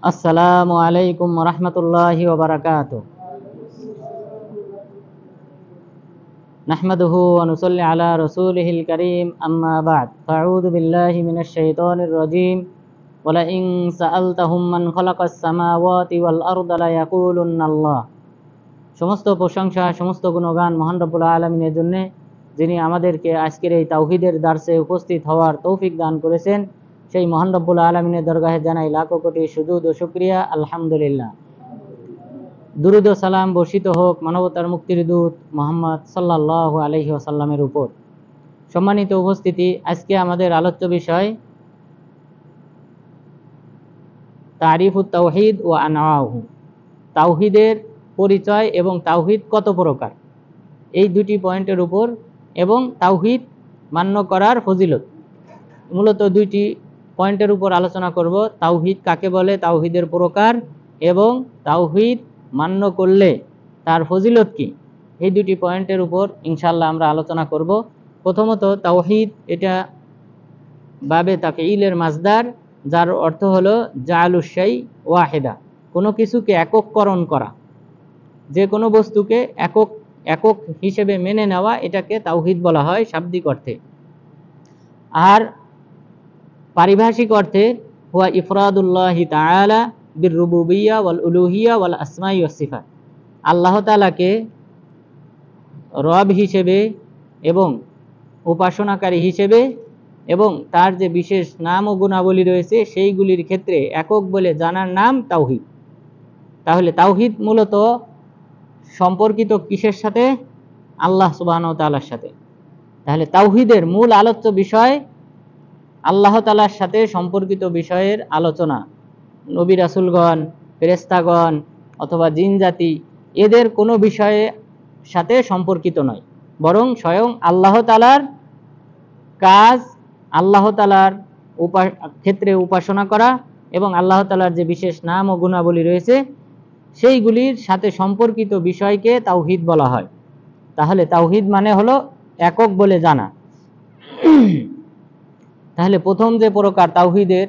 আসসালামু আলাইকুম ওয়া রাহমাতুল্লাহি ওয়া বারাকাতুহু। নাহমাদুহু ওয়া নুসাল্লি আলা রাসূলিহিল কারীম, আম্মা বা'দ। আউযু বিল্লাহি মিনাশ শাইতানির রাজীম। ওয়া লা ইন সাআলতাহুম মান খালাকাস সামাওয়াতি ওয়াল আরদা লা ইয়াকুলুন্নাল্লাহ। সমস্ত প্রশংসা, সমস্ত গুণগান মহান রব্বুল আলামিনের জন্য, যিনি আমাদেরকে আজকের এই তাওহীদের দার্সে উপস্থিত হওয়ার তৌফিক দান করেছেন। সেই মহান রব্বুল আলামিনের দরগাহে জানাই লাখো কোটি সুজুদ ও শুকরিয়া, আলহামদুলিল্লাহ। দুরুদ ও সালাম বর্ষিত হোক মানবতার মুক্তির দূত মুহাম্মদ সাল্লাল্লাহু আলাইহি ওয়াসাল্লামের উপর। সম্মানিত উপস্থিতি, আজকে আমাদের আলোচ্য বিষয় তারিফুত তাওহীদ ওয়া আনওয়াহু। তাওহীদের পরিচয় এবং তাওহীদ কত প্রকার, এই দুটি পয়েন্টের উপর, এবং তাওহীদ মান্য করার ফজিলত, মূলত দুইটি পয়েন্টের উপর আলোচনা করব। তাওহীদ কাকে বলে, তাওহীদের প্রকার, এবং তাওহীদ মান্য করলে তার ফজিলত কি, এই দুটি পয়েন্টের উপর ইনশাআল্লাহ আমরা আলোচনা করব। প্রথমত, তাওহীদ এটা বাবে তাফঈলের মাসদার, যার অর্থ হলো জাআলুশ শাই ওয়াহিদা, কোনো কিছুকে একককরণ করা, যে কোনো বস্তুকে একক হিসেবে মেনে নেওয়া, এটাকে তাওহীদ বলা হয় শাব্দিক অর্থে। আর পারিভাষিক অর্থে হুয়া ইফরাদুল্লাহি তাআলা বির রুবুবিয়্যা ওয়াল উলুহিয়্যা ওয়াল আসমাই ওয়াস সিফাত। আল্লাহ তাআলাকে রব হিসেবে এবং উপাসনাকারী হিসেবে এবং তার যে বিশেষ নাম ও গুণাবলী রয়েছে সেইগুলির ক্ষেত্রে একক বলে জানার নাম তাওহীদ। তাহলে তাওহীদ মূলত সম্পর্কিত কিসের সাথে? আল্লাহ সুবহানাহু ওয়া তাআলার সাথে। তাহলে তাওহীদের মূল আলোচ্য বিষয় আল্লাহ তাআলার সাথে সম্পর্কিত বিষয়ের আলোচনা। নবী রাসূলগণ, ফেরেশতাগণ অথবা জিন জাতি, এদের কোনো বিষয়ের সাথে সম্পর্কিত নয়, বরং স্বয়ং আল্লাহ তাআলার কাজ, আল্লাহ তাআলার ক্ষেত্রে উপাসনা করা এবং আল্লাহ তাআলার যে বিশেষ নাম ও গুণাবলী রয়েছে সেইগুলির সাথে সম্পর্কিত বিষয়কে তাওহীদ বলা হয়। তাহলে তাওহীদ মানে হলো একক বলে জানা। তাহলে প্রথম যে প্রকার তাওহীদের,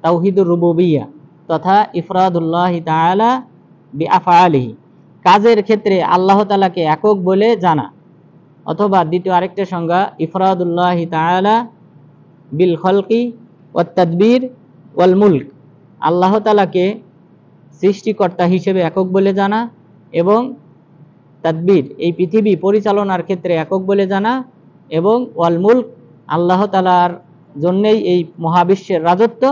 তাওহীদুর রুবুবিয়্যা তথা ইফরাদুল্লাহি তাআলা বিআফআলিহি, কাজের ক্ষেত্রে আল্লাহ তাআলাকে একক বলে জানা। অথবা দ্বিতীয় আরেকটা সংজ্ঞা ইফরাদুল্লাহি তাআলা বিল খলকি ওয়াত তাদবীর ওয়াল মুলক, আল্লাহ তাআলাকে সৃষ্টিকর্তা হিসেবে একক বলে জানা এবং তাদবীর, এই পৃথিবী পরিচালনার ক্ষেত্রে একক বলে জানা, এবং ওয়াল মুলক, আল্লাহ তাআলার জন্যই এই মহাবিশ্বের রাজত্ব।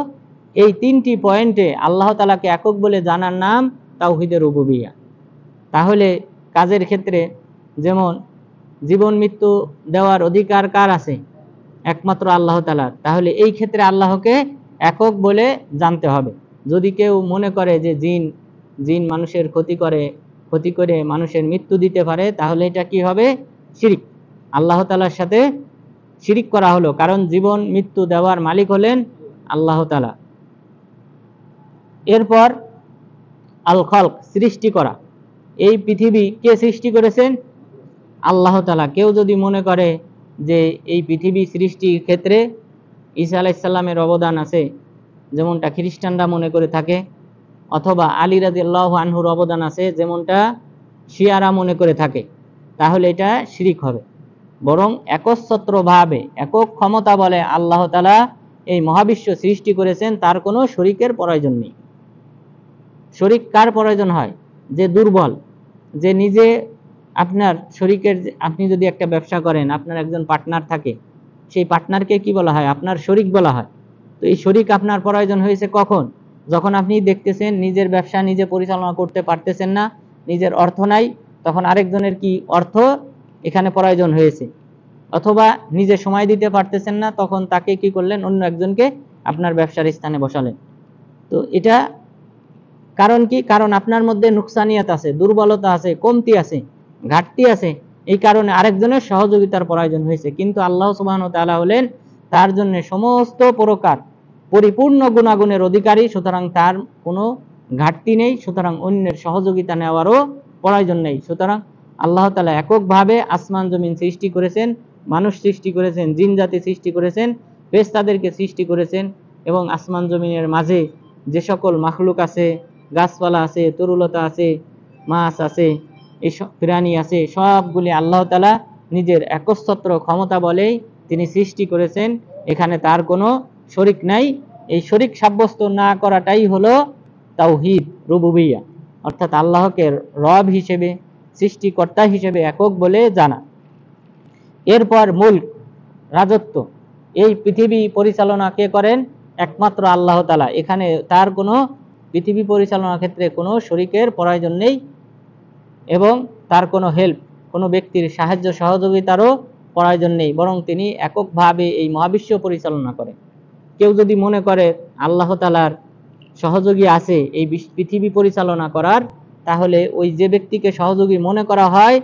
এই তিনটি পয়েন্টে আল্লাহ তাআলাকে একক বলে জানার নাম তাওহীদের রুবুবিয়্যা। তাহলে কাজের ক্ষেত্রে যেমন জীবন মৃত্যু দেওয়ার অধিকার কার আছে? একমাত্র আল্লাহ তাআলার। তাহলে এই ক্ষেত্রে আল্লাহকে একক বলে জানতে হবে। যদি কেউ মনে করে যে জিন মানুষের ক্ষতি করে মানুষের মৃত্যু দিতে পারে, তাহলে এটা কি হবে? শিরক। আল্লাহ তাআলার সাথে শিরক করা হলো, কারণ জীবন মৃত্যু দেওয়ার মালিক হলেন আল্লাহ তাআলা। এরপর আল খলক, সৃষ্টি করা। এই পৃথিবী কে সৃষ্টি করেছেন? আল্লাহ তাআলা। কেউ যদি মনে করে যে এই পৃথিবী সৃষ্টির ক্ষেত্রে ঈসা আলাইহিস সালামের অবদান আছে, যেমনটা খ্রিস্টানরা মনে করে থাকে, অথবা আলী রাদিয়াল্লাহু আনহুর অবদান আছে, যেমনটা শিয়ারা মনে করে থাকে, তাহলে এটা শিরক হবে। বরং একচ্ছত্রভাবে, একক ক্ষমতা বলে আল্লাহ তাআলা এই মহাবিশ্ব সৃষ্টি করেছেন, তার কোনো শরীকের প্রয়োজন নেই। শরীক কার প্রয়োজন হয়? যে দুর্বল, যে নিজে আপনার শরীকের, আপনি যদি একটা ব্যবসা করেন, আপনার একজন পার্টনার থাকে, সেই পার্টনারকে কি বলা হয়? আপনার শরীক বলা হয়। তো এই শরীক আপনার প্রয়োজন হয়েছে কখন? যখন আপনি দেখতেছেন নিজের ব্যবসা নিজে পরিচালনা করতে পারতেছেন না, নিজের অর্থ নাই, তখন আরেকজনের কি অর্থ এখানে প্রয়োজন হয়েছে। অথবা নিজে সময় দিতে পারতেছেন না, তখন তাকে কি করলেন? অন্য একজনকে আপনার ব্যবসার স্থানে বসালেন। তো এটা কারণ কি? কারণ আপনার মধ্যে নুকসানিয়াত আছে, দুর্বলতা আছে, কমতি আছে, ঘাটতি আছে, এই কারণে আরেকজনের সহযোগিতার প্রয়োজন হয়েছে। কিন্তু আল্লাহ সুবহানাহু ওয়া তাআলা হলেন তার জন্য সমস্ত প্রকার পরিপূর্ণ গুণাগুণের অধিকারী, সুতরাং তার কোনো ঘাটতি নেই, সুতরাং অন্যের সহযোগিতা নেওয়ারও প্রয়োজন নেই। সুতরাং আল্লাহ তাআলা এককভাবে আসমান জমিন সৃষ্টি করেছেন, মানুষ সৃষ্টি করেছেন, জিন জাতি সৃষ্টি করেছেন, ফেরেশতাদেরকে সৃষ্টি করেছেন, এবং আসমান জমিনের মাঝে যে সকল মাখলুক আছে, গাছপালা আছে, তরুলতা আছে, মাছ আছে, এইসব প্রাণী আছে, সবগুলি আল্লাহ তাআলা নিজের একচ্ছত্র ক্ষমতা বলেই তিনি সৃষ্টি করেছেন। এখানে তার কোনো শরিক নাই। এই শরিক সাব্যস্ত না করাটাই হলো তাওহীদ রুবুবিয়্যাহ, অর্থাৎ আল্লাহকে রব হিসেবে, সৃষ্টিকর্তা হিসেবে একক বলে জানা। এরপর মুলক, রাজত্ব, এই পৃথিবী পরিচালনা কে করেন? একমাত্র আল্লাহ তাআলা। এখানে তার কোনো পৃথিবী পরিচালনার ক্ষেত্রে কোনো শরিকের প্রয়োজন নেই এবং তার কোনো হেল্প, কোনো ব্যক্তির সাহায্য সহযোগিতারও প্রয়োজন নেই, বরং তিনি এককভাবে এই মহাবিশ্ব পরিচালনা করেন। কেউ যদি মনে করে আল্লাহ তাআলার সহযোগী আছে এই পৃথিবী পরিচালনা করার, তাহলে ওই যে ব্যক্তিকে সহযোগী মনে করা হয়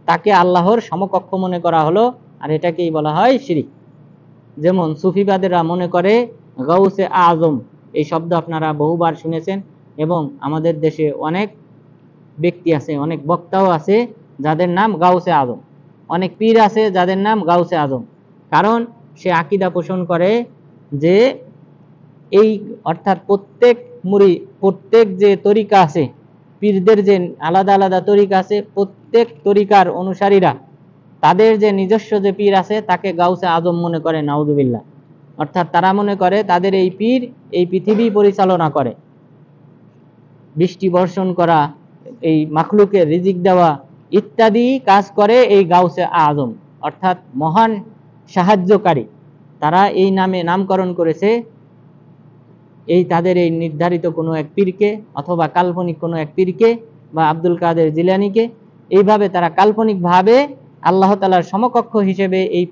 তাকে আল্লাহর সমকক্ষ মনে করা হলো, আর এটাকেই বলা হয় শিরিক। যেমন সুফিবাদেরা মনে করে গাউসে আজম, এই শব্দ আপনারা বহুবার শুনেছেন, এবং আমাদের দেশে অনেক ব্যক্তি আছে, অনেক বক্তাও আছে যাদের নাম গাউসে আজম, অনেক পীর আছে যাদের নাম গাউসে আজম। কারণ সে আকীদা পোষণ করে যে এই অর্থাৎ প্রত্যেক যে তরিকা আছে, পীরদের যে আলাদা আলাদা তরিকা আছে, প্রত্যেক তরিকার অনুসারীরা তাদের যে নিজস্ব যে পীর আছে তাকে গাউসে আজম মনে করে, নাউজুবিল্লাহ। অর্থাৎ তারা মনে করে তাদের এই পীর এই পৃথিবী পরিচালনা করে, বৃষ্টি বর্ষণ করা, এই মাখলুকের রিজিক দেওয়া ইত্যাদি কাজ করে এই গাউসে আজম, অর্থাৎ মহান সাহায্যকারী। তারা এই নামে নামকরণ করেছে এই তাদের এই নির্ধারিত কোনো এক পীরকে, অথবা কাল্পনিক কোনো এক পীরকে, বা আব্দুল কাদের জিলানীকে। এইভাবে তারা কাল্পনিকভাবে আল্লাহ তাআলার সমকক্ষ হিসেবে এই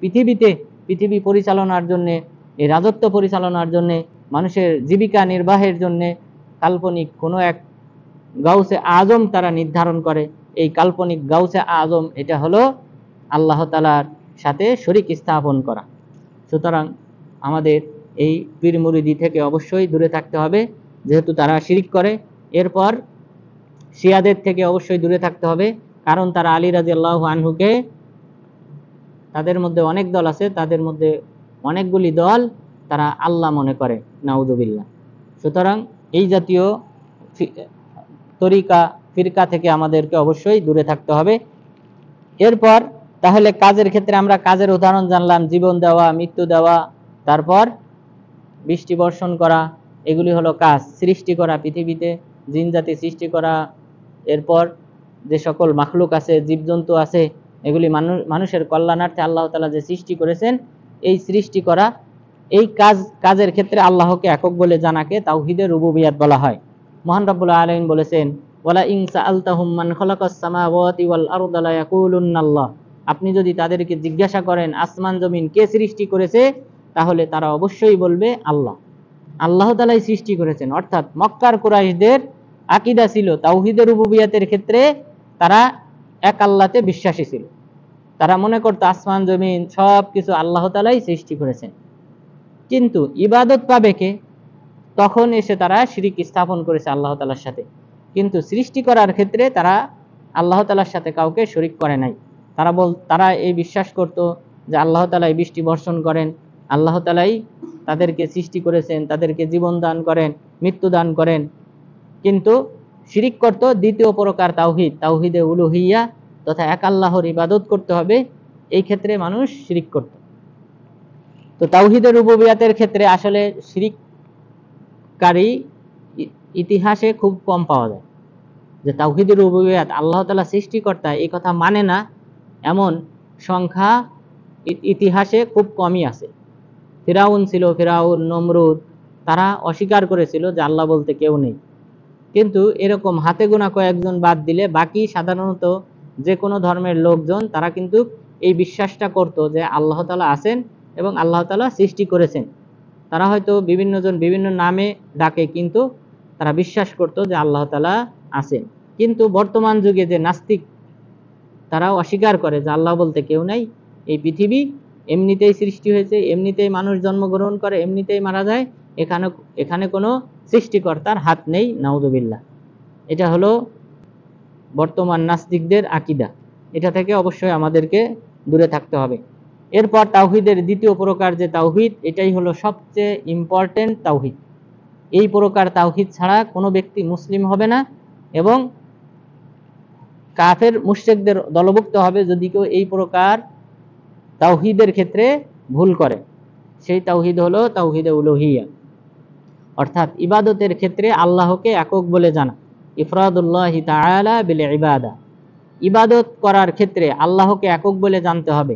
পৃথিবী পরিচালনার জন্যে, এই রাজত্ব পরিচালনার জন্যে, মানুষের জীবিকা নির্বাহের জন্যে কাল্পনিক কোনো এক গাউসে আজম তারা নির্ধারণ করে। এই কাল্পনিক গাউসে আজম এটা হলো আল্লাহ তাআলার সাথে শরীক স্থাপন করা। সুতরাং আমাদের এই পীর মুরিদি থেকে অবশ্যই দূরে থাকতে হবে, যেহেতু তারা শিরিক করে। এরপর শিয়াদের থেকে অবশ্যই দূরে থাকতে হবে, কারণ তারা আলী রাদিয়াল্লাহু আনহুকে, তাদের মধ্যে অনেক দল আছে, তাদের মধ্যে অনেকগুলি দল তারা আল্লাহ মনে করে, নাউযুবিল্লাহ। সুতরাং এই জাতীয় তরিকা ফিরকা থেকে আমাদেরকে অবশ্যই দূরে থাকতে হবে। এরপর তাহলে কাজের ক্ষেত্রে আমরা কাজের উদাহরণ জানলাম, জীবন দেওয়া, মৃত্যু দেওয়া, তারপর বৃষ্টি বর্ষণ করা, এগুলি হলো কাজ। সৃষ্টি করা, পৃথিবীতে জিনজাতি সৃষ্টি করা, এরপর যে সকল মাখলুক আছে, জীবজন্তু আছে, এগুলি মানুষের কল্যাণার্থে আল্লাহ তাআলা যে সৃষ্টি করেছেন, এই সৃষ্টি করা, এই কাজের ক্ষেত্রে আল্লাহকে একক বলে জানাকে তাওহীদের রুবুবিয়্যাত বলা হয়। মহান রব্বুল আলামিন বলেছেন, ওয়ালা ইন সাআলতাহুম মান খালাকাস সামাওয়াতি ওয়াল আরদা লা ইয়াকুলুন্নাল্লাহ, আপনি যদি তাদেরকে জিজ্ঞাসা করেন আসমান জমিন কে সৃষ্টি করেছে, তাহলে তারা অবশ্যই বলবে আল্লাহ। আল্লাহ তাআলাই সৃষ্টি করেছেন। অর্থাৎ মক্কার কুরাইশদের আকীদা ছিল তাওহীদের রুবুবিয়্যাতের ক্ষেত্রে তারা এক আল্লাহতে বিশ্বাসী ছিল। তারা মনে করত আসমান জমিন সব কিছু আল্লাহ তাআলাই সৃষ্টি করেছেন। কিন্তু ইবাদত পাবে কে? তখন এসে তারা শিরিক স্থাপন করেছে আল্লাহ তাআলার সাথে। কিন্তু সৃষ্টি করার ক্ষেত্রে তারা আল্লাহ তাআলার সাথে কাউকে শরিক করে নাই। তারা এই বিশ্বাস করত যে আল্লাহ তাআলাই বৃষ্টি বর্ষণ করেন, আল্লাহ তাআলাই তাদেরকে সৃষ্টি করেছেন, তাদেরকে জীবন দান করেন, মৃত্যু দান করেন। কিন্তু শিরিক করত দ্বিতীয় প্রকার তাওহীদ, তাওহীদে উলুহিয়্যাহ, তথা এক আল্লাহর ইবাদত করতে হবে, এই ক্ষেত্রে মানুষ শিরিক করত। তো তাওহীদের রুবুবিয়্যাতের ক্ষেত্রে আসলে শিরিককারী ইতিহাসে খুব কম পাওয়া যায়। যে তাওহীদের রুবুবিয়্যাত আল্লাহ তাআলা সৃষ্টিকর্তা এই কথা মানে না, এমন সংখ্যা ইতিহাসে খুব কমই আছে। ফিরাউন ছিল, ফিরাউন, নমরুদ, তারা অস্বীকার করেছিল যে আল্লাহ বলতে কেউ নেই। কিন্তু এরকম হাতে গোনা কয়েকজন বাদ দিলে বাকি সাধারণত যে কোনো ধর্মের লোকজন তারা কিন্তু এই বিশ্বাসটা করত যে আল্লাহ তাআলা আছেন এবং আল্লাহ তাআলা সৃষ্টি করেছেন। তারা হয়তো বিভিন্ন জন বিভিন্ন নামে ডাকে, কিন্তু তারা বিশ্বাস করত যে আল্লাহ তাআলা আছেন। কিন্তু বর্তমান যুগে যে নাস্তিক, তারা অস্বীকার করে যে আল্লাহ বলতে কেউ নাই, এই পৃথিবী এমনিতেই সৃষ্টি হয়েছে, এমনিতেই মানুষ জন্মগ্রহণ করে, এমনিতেই মারা যায়, এখানে কোনো সৃষ্টিকর্তার হাত নেই, নাউযুবিল্লাহ। এটা হলো বর্তমান নাস্তিকদের আকীদা। এটা থেকে অবশ্যই আমাদেরকে দূরে থাকতে হবে। এরপর তাওহীদের দ্বিতীয় প্রকার যে তাওহীদ, এটাই হলো সবচেয়ে ইম্পর্টেন্ট তাওহীদ। এই প্রকার তাওহীদ ছাড়া কোনো ব্যক্তি মুসলিম হবে না এবং কাফের মুশরিকদের দলভুক্ত হবে যদি কেউ এই প্রকার তাওহীদের ক্ষেত্রে ভুল করে। সেই তাওহীদ হলো তাওহীদে উলুহিয়া, অর্থাৎ ইবাদতের ক্ষেত্রে আল্লাহকে একক বলে জানা, ইফরাদুল্লাহি তাআলা বিল ইবাদা। ইবাদত করার ক্ষেত্রে আল্লাহকে একক বলে জানতে হবে,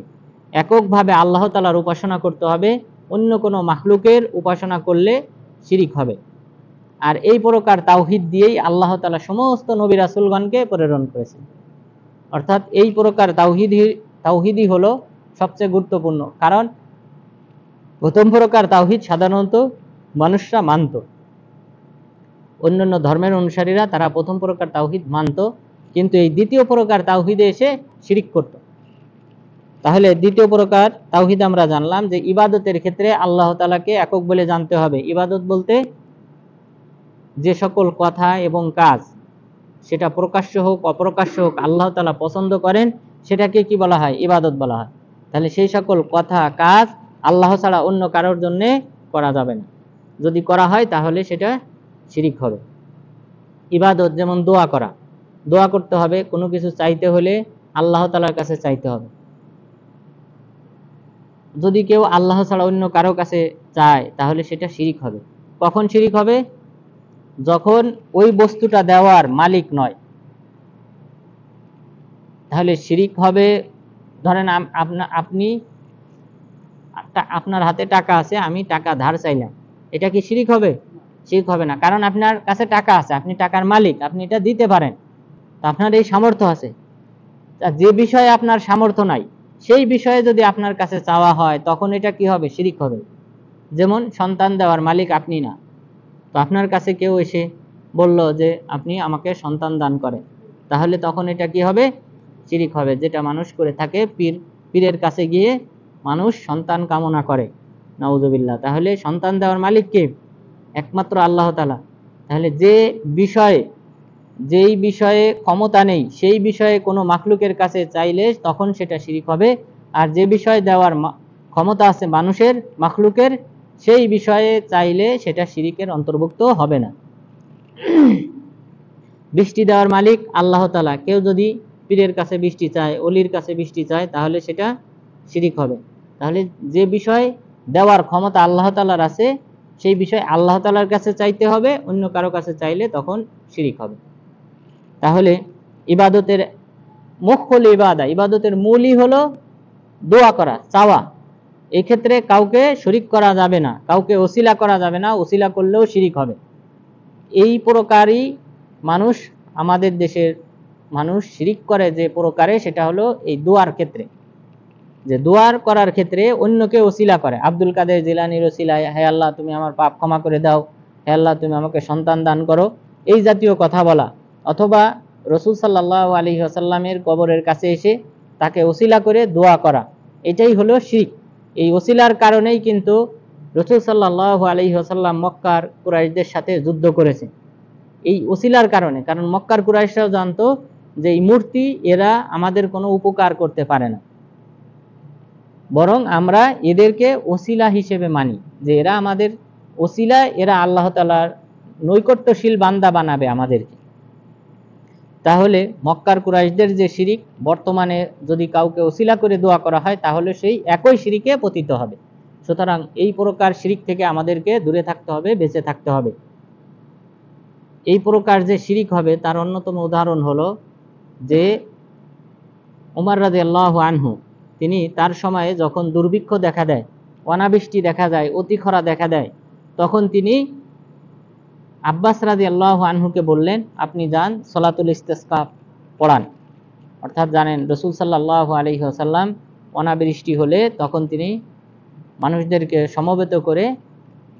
এককভাবে আল্লাহ তাআলার উপাসনা করতে হবে, অন্য কোনো মাখলুকের উপাসনা করলে শিরিক হবে। আর এই প্রকার তাওহীদ দিয়েই আল্লাহ তাআলা সমস্ত নবী রাসূলগণকে প্রেরণ করেছেন। অর্থাৎ এই প্রকার তাওহীদই হলো সবচেয়ে গুরুত্বপূর্ণ, কারণ প্রথম প্রকার তাওহীদ সাধারণত মানুষরা মানত, অন্যান্য ধর্মের অনুসারীরা তারা প্রথম প্রকার তাওহীদ মানত, কিন্তু এই দ্বিতীয় প্রকার তাওহীদে এসে শিরিক করত। তাহলে দ্বিতীয় প্রকার তাওহীদ আমরা জানলাম যে ইবাদতের ক্ষেত্রে আল্লাহ তাআলাকে একক বলে জানতে হবে। ইবাদত বলতে যে সকল কথা এবং কাজ, সেটা প্রকাশ্য হোক অপ্রকাশ্য হোক, আল্লাহ তাআলা পছন্দ করেন, সেটাকে কি বলা হয়? ইবাদত বলা হয়। তাহলে সেই সকল কথা কাজ আল্লাহ ছাড়া অন্য কারোর জন্য করা যাবে না। যদি করা হয় তাহলে সেটা শিরিক হবে। ইবাদত যেমন দোয়া করা, দোয়া করতে হবে, কোনো কিছু চাইতে হলে আল্লাহ তাআলার কাছে চাইতে হবে। যদি কেউ আল্লাহ ছাড়া অন্য কারো কাছে চায় তাহলে সেটা শিরিক হবে। কখন শিরিক হবে? যখন ওই বস্তুটা দেওয়ার মালিক নয়। তাহলে শিরিক হবে, ধরেন আপনি আপনার হাতে টাকা আছে, আমি টাকা ধার চাইলাম, এটা কি শিরিক হবে? শিরিক হবে না, কারণ আপনার কাছে টাকা আছে, আপনি টাকার মালিক, আপনি এটা দিতে পারেন, আপনার এই সামর্থ্য আছে। যে বিষয়ে আপনার সামর্থ্য নাই সেই বিষয়ে যদি আপনার কাছে চাওয়া হয় তখন এটা কি হবে? শিরিক হবে। যেমন সন্তান দেওয়ার মালিক আপনি না, তো আপনার কাছে কেউ এসে বলল যে আপনি আমাকে সন্তান দান করেন, তাহলে তখন এটা কি হবে? শিরিক হবে। যেটা মানুষ করে থাকে, পীরের কাছে গিয়ে মানুষ সন্তান কামনা করে, নাউযুবিল্লাহ। তাহলে সন্তান দেওয়ার মালিক কে? একমাত্র আল্লাহ তাআলা। তাহলে যেই বিষয়ে ক্ষমতা নেই সেই বিষয়ে কোনো মাখলুকের কাছে চাইলে তখন সেটা শিরিক হবে। আর যে বিষয়ে দেওয়ার ক্ষমতা আছে মানুষের, মাখলুকের, সেই বিষয়ে চাইলে সেটা শিরিকের অন্তর্ভুক্ত হবে না। বৃষ্টি দেওয়ার মালিক আল্লাহ তাআলা, কেউ যদি পীরের কাছে বৃষ্টি চায়, অলির কাছে বৃষ্টি চায়, তাহলে সেটা শিরিক হবে। তাহলে যে বিষয় দেওয়ার ক্ষমতা আল্লাহ তাআলার আছে সেই বিষয় আল্লাহ তাআলার কাছে চাইতে হবে, অন্য কারো কাছে চাইলে তখন শিরিক হবে। তাহলে ইবাদতের মুখ্যল ইবাদা, ইবাদতের মূলই হলো দোয়া করা, চাওয়া। এই ক্ষেত্রে কাউকে শরীক করা যাবে না, কাউকে ওসিলা করা যাবে না, ওসিলা করলেও শিরিক হবে। এই প্রকারই মানুষ, আমাদের দেশের মানুষ শিরিক করে যে প্রকারে, সেটা হলো এই দোয়ার ক্ষেত্রে, যে দোয়ার করার ক্ষেত্রে অন্যকে ওসিলা করে। আব্দুল কাদের জিলানীর ওসিলায়, হে আল্লাহ তুমি আমার পাপ ক্ষমা করে দাও, হে আল্লাহ তুমি আমাকে সন্তান দান করো, এই জাতীয় কথা বলা। অথবা রাসূল সাল্লাল্লাহু আলাইহি ওয়াসাল্লামের কবরের কাছে এসে তাকে ওসিলা করে দোয়া করা, এটাই হলো শিরক। এই ওসিলার কারণেই কিন্তু রাসূল সাল্লাল্লাহু আলাইহি ওয়াসাল্লাম মক্কার কুরাইশদের সাথে যুদ্ধ করেছে, এই ওসিলার কারণে। কারণ মক্কার কুরাইশরাও জানতো যে এই মূর্তি এরা আমাদের কোনো উপকার করতে পারে না, বরং আমরা এদেরকে ওসিলা হিসেবে মানি, যে এরা আমাদের ওসিলা, এরা আল্লাহ তাআলার নৈকট্যশীল বান্দা বানাবে আমাদেরকে। তাহলে মক্কার কুরাইশদের যে শিরিক, বর্তমানে যদি কাউকে ওসিলা করে দোয়া করা হয় তাহলে সেই একই শিরিকে পতিত হবে। সুতরাং এই প্রকার শিরিক থেকে আমাদেরকে দূরে থাকতে হবে, বেঁচে থাকতে হবে। এই প্রকার যে শিরিক হবে তার অন্যতম উদাহরণ হলো যে ওমর রাদিয়াল্লাহু আনহু, তিনি তার সময়ে যখন দুর্ভিক্ষ দেখা দেয়, অনাবৃষ্টি দেখা যায়, অতি খরা দেখা দেয়, তখন তিনি আব্বাস রাদিয়াল্লাহু আনহুকে বললেন, আপনি যান সলাতুল ইস্তিসকা পড়ান। অর্থাৎ জানেন রাসূল সাল্লাল্লাহু আলাইহি ওয়াসাল্লাম অনাবৃষ্টি হলে তখন তিনি মানুষদেরকে সমবেত করে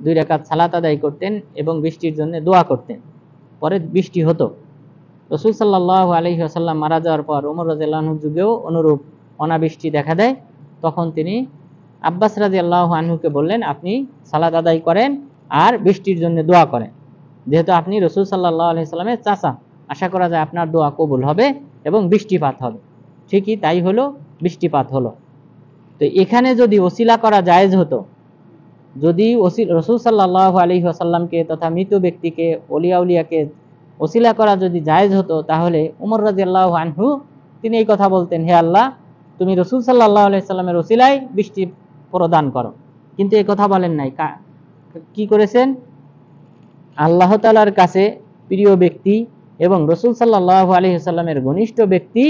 2 রাকাত সালাত আদায় করতেন এবং বৃষ্টির জন্য দোয়া করতেন। পরে বৃষ্টি হতো। রাসূল সাল্লাল্লাহু আলাইহি ওয়াসাল্লাম মারা যাওয়ার পর ওমর রাদিয়াল্লাহু আনহুর যুগেও অনুরূপ অনাবৃষ্টি দেখা দেয়। তখন তিনি আব্বাস রাদিয়াল্লাহু আনহুকে বললেন, আপনি সালাত আদায় করেন আর বৃষ্টির জন্য দোয়া করেন। যেহেতু আপনি রাসূল সাল্লাল্লাহু আলাইহি ওয়াসাল্লামের চাচা, আশা করা যায় আপনার দোয়া কবুল হবে এবং বৃষ্টিপাত হবে। ঠিকই তাই হলো, বৃষ্টিপাত হলো। তো এখানে যদি ওসিলা করা জায়েজ হতো, যদি রসুল সাল্লাল্লাহু আলাইহি ওয়াসাল্লামকে তথা মৃত ব্যক্তিকে ওলিয়া উলিয়াকে ওসিলা করা যদি জায়েজ হতো, তাহলে উমর রাদিয়াল্লাহু আনহু তিনি এই কথা বলতেন, হে আল্লাহ, তুমি রসুল সাল্লাল্লাহু আলাইহি সাল্লামের ওসিলায় বৃষ্টি প্রদান করো। কিন্তু এই কথা বলেন নাই, কি করেছেন? আল্লাহ তাআলার কাছে প্রিয় ব্যক্তি এবং রসুল সাল্লাল্লাহু আলাইহি ওয়াসাল্লামের ঘনিষ্ঠ ব্যক্তি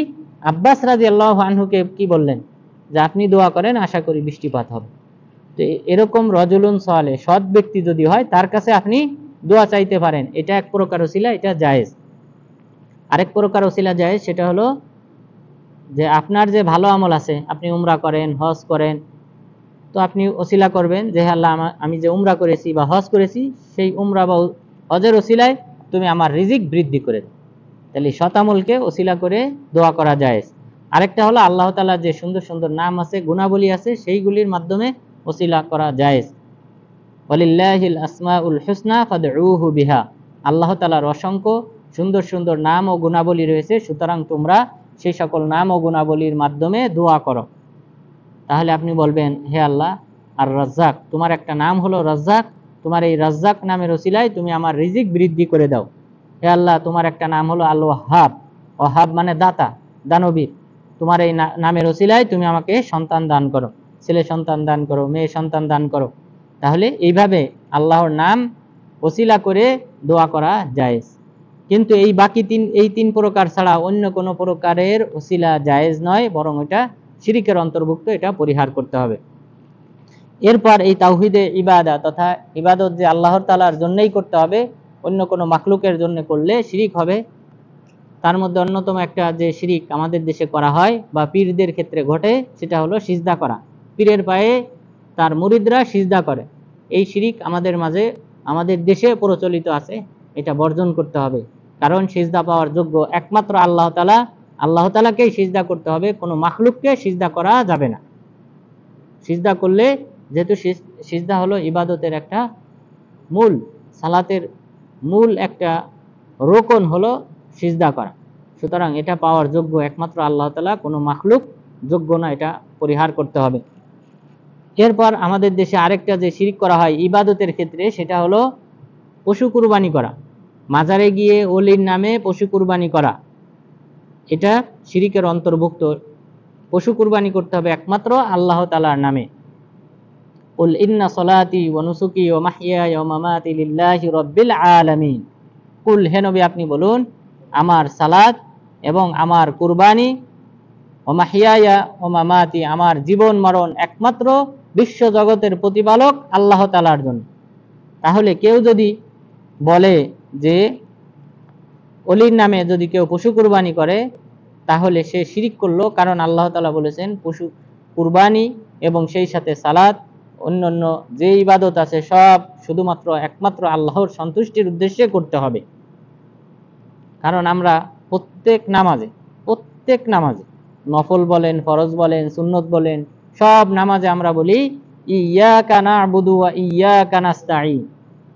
আব্বাস রাদিয়াল্লাহু আনহুকে কি বললেন, যে আপনি দোয়া করেন, আশা করি বৃষ্টিপাত হবে। তো এরকম রজুলুন সালেহ, সৎ ব্যক্তি যদি হয়, তার কাছে আপনি দোয়া চাইতে পারেন, এটা এক প্রকার ওসিলা, এটা জায়েজ। আরেক প্রকার ওসিলা জায়েজ, সেটা হলো যে আপনার যে ভালো আমল আছে, আপনি উমরা করেন, হজ করেন, তো আপনি ওসিলা করবেন যে আল্লাহ, আমি যে উমরা করেছি বা হজ করেছি, সেই উমরা বা হজের ওসিলায় তুমি আমার রিজিক বৃদ্ধি করে দাও। তাহলে সৎ আমলকে ওসিলা করে দোয়া করা জায়েজ। আরেকটা হলো আল্লাহ তাআলার যে সুন্দর সুন্দর নাম আছে, গুণাবলী আছে, সেইগুলির মাধ্যমে ওসিলা করা জায়েজ। ওয়ালিল্লাহিল আসমাউল হুসনা ফাদউহু বিহা, আল্লাহ তাআলার অসংখ্য সুন্দর সুন্দর নাম ও গুণাবলী রয়েছে, সুতরাং তোমরা সেই সকল নাম ও গুণাবলীর মাধ্যমে দোয়া করো। তাহলে আপনি বলবেন, হে আল্লাহ, আর রাজ্জাক, তোমার একটা নাম হলো রাজ্জাক, তোমার এই রাজ্জাক নামের ওসিলায় তুমি আমার রিজিক বৃদ্ধি করে দাও। হে আল্লাহ, তোমার একটা নাম হলো আল ওয়াহাব, ওয়াহাব মানে দাতা, দানবীর, তোমার এই নামের ওসিলায় তুমি আমাকে সন্তান দান করো, ছেলে সন্তান দান করো, মেয়ে সন্তান দান করো। তাহলে এইভাবে আল্লাহর নাম ওসিলা করে দোয়া করা জায়েজ। কিন্তু এই তিন প্রকার ছাড়া অন্য কোনো প্রকারের ওসিলা জায়েজ নয়, বরং এটা শিরিকের অন্তর্ভুক্ত, এটা পরিহার করতে হবে। এরপর এই তাওহীদে ইবাদত তথা ইবাদত যে আল্লাহর তাআলার জন্যই করতে হবে, অন্য কোনো মাখলুকের জন্য করলে শিরিক হবে। তার মধ্যে অন্যতম একটা যে শিরিক আমাদের দেশে করা হয় বা পীরদের ক্ষেত্রে ঘটে, সেটা হলো সিজদা করা। পীরের পায়ে তার মুরিদরা সিজদা করে, এই শিরিক আমাদের মাঝে, আমাদের দেশে প্রচলিত আছে। এটা বর্জন করতে হবে, কারণ সিজদা পাওয়ার যোগ্য একমাত্র আল্লাহ তাআলা, আল্লাহ তাআলাকেই সিজদা করতে হবে, কোনো মাখলুককে সিজদা করা যাবে না। সিজদা করলে, যেহেতু সিজদা হলো ইবাদতের একটা মূল, সালাতের মূল একটা রোকন হলো সিজদা করা, সুতরাং এটা পাওয়ার যোগ্য একমাত্র আল্লাহ তাআলা, কোনো মাখলুক যোগ্য না, এটা পরিহার করতে হবে। এরপর আমাদের দেশে আরেকটা যে শিরক করা হয় ইবাদতের ক্ষেত্রে, সেটা হলো পশু কুরবানি করা, মাজারে গিয়ে ওলির নামে পশু কুরবানি করা, এটা শিরকের অন্তর্ভুক্ত। পশু কুরবানি করতে হবে একমাত্র আল্লাহ তাআলার নামে। কুল ইন্না সলাতি ওয়া নুসুকি ওয়া মাহইয়ায়া ওয়া মামাতি লিল্লাহি রাব্বিল আলামিন। কুল, হে নবী আপনি বলুন, আমার সালাত এবং আমার কুরবানি, ওয়া মাহইয়ায়া ওয়া মামাতি, আমার জীবন মরণ একমাত্র বিশ্ব জগতের প্রতিপালক আল্লাহ তাআলার জন্য। তাহলে কেউ যদি বলে যে অলির নামে যদি কেউ পশু কুরবানি করে, তাহলে সে শিরিক করলো, কারণ আল্লাহ তাআলা বলেছেন পশু কুরবানি এবং সেই সাথে সালাত, অন্যান্য যে ইবাদত আছে সব শুধুমাত্র একমাত্র আল্লাহর সন্তুষ্টির উদ্দেশ্যে করতে হবে। কারণ আমরা প্রত্যেক নামাজে নফল বলেন, ফরজ বলেন, সুন্নত বলেন, সব নামাজে আমরা বলি ইয়াকা না'বুদু ওয়া ইয়াকা নাস্তাঈন,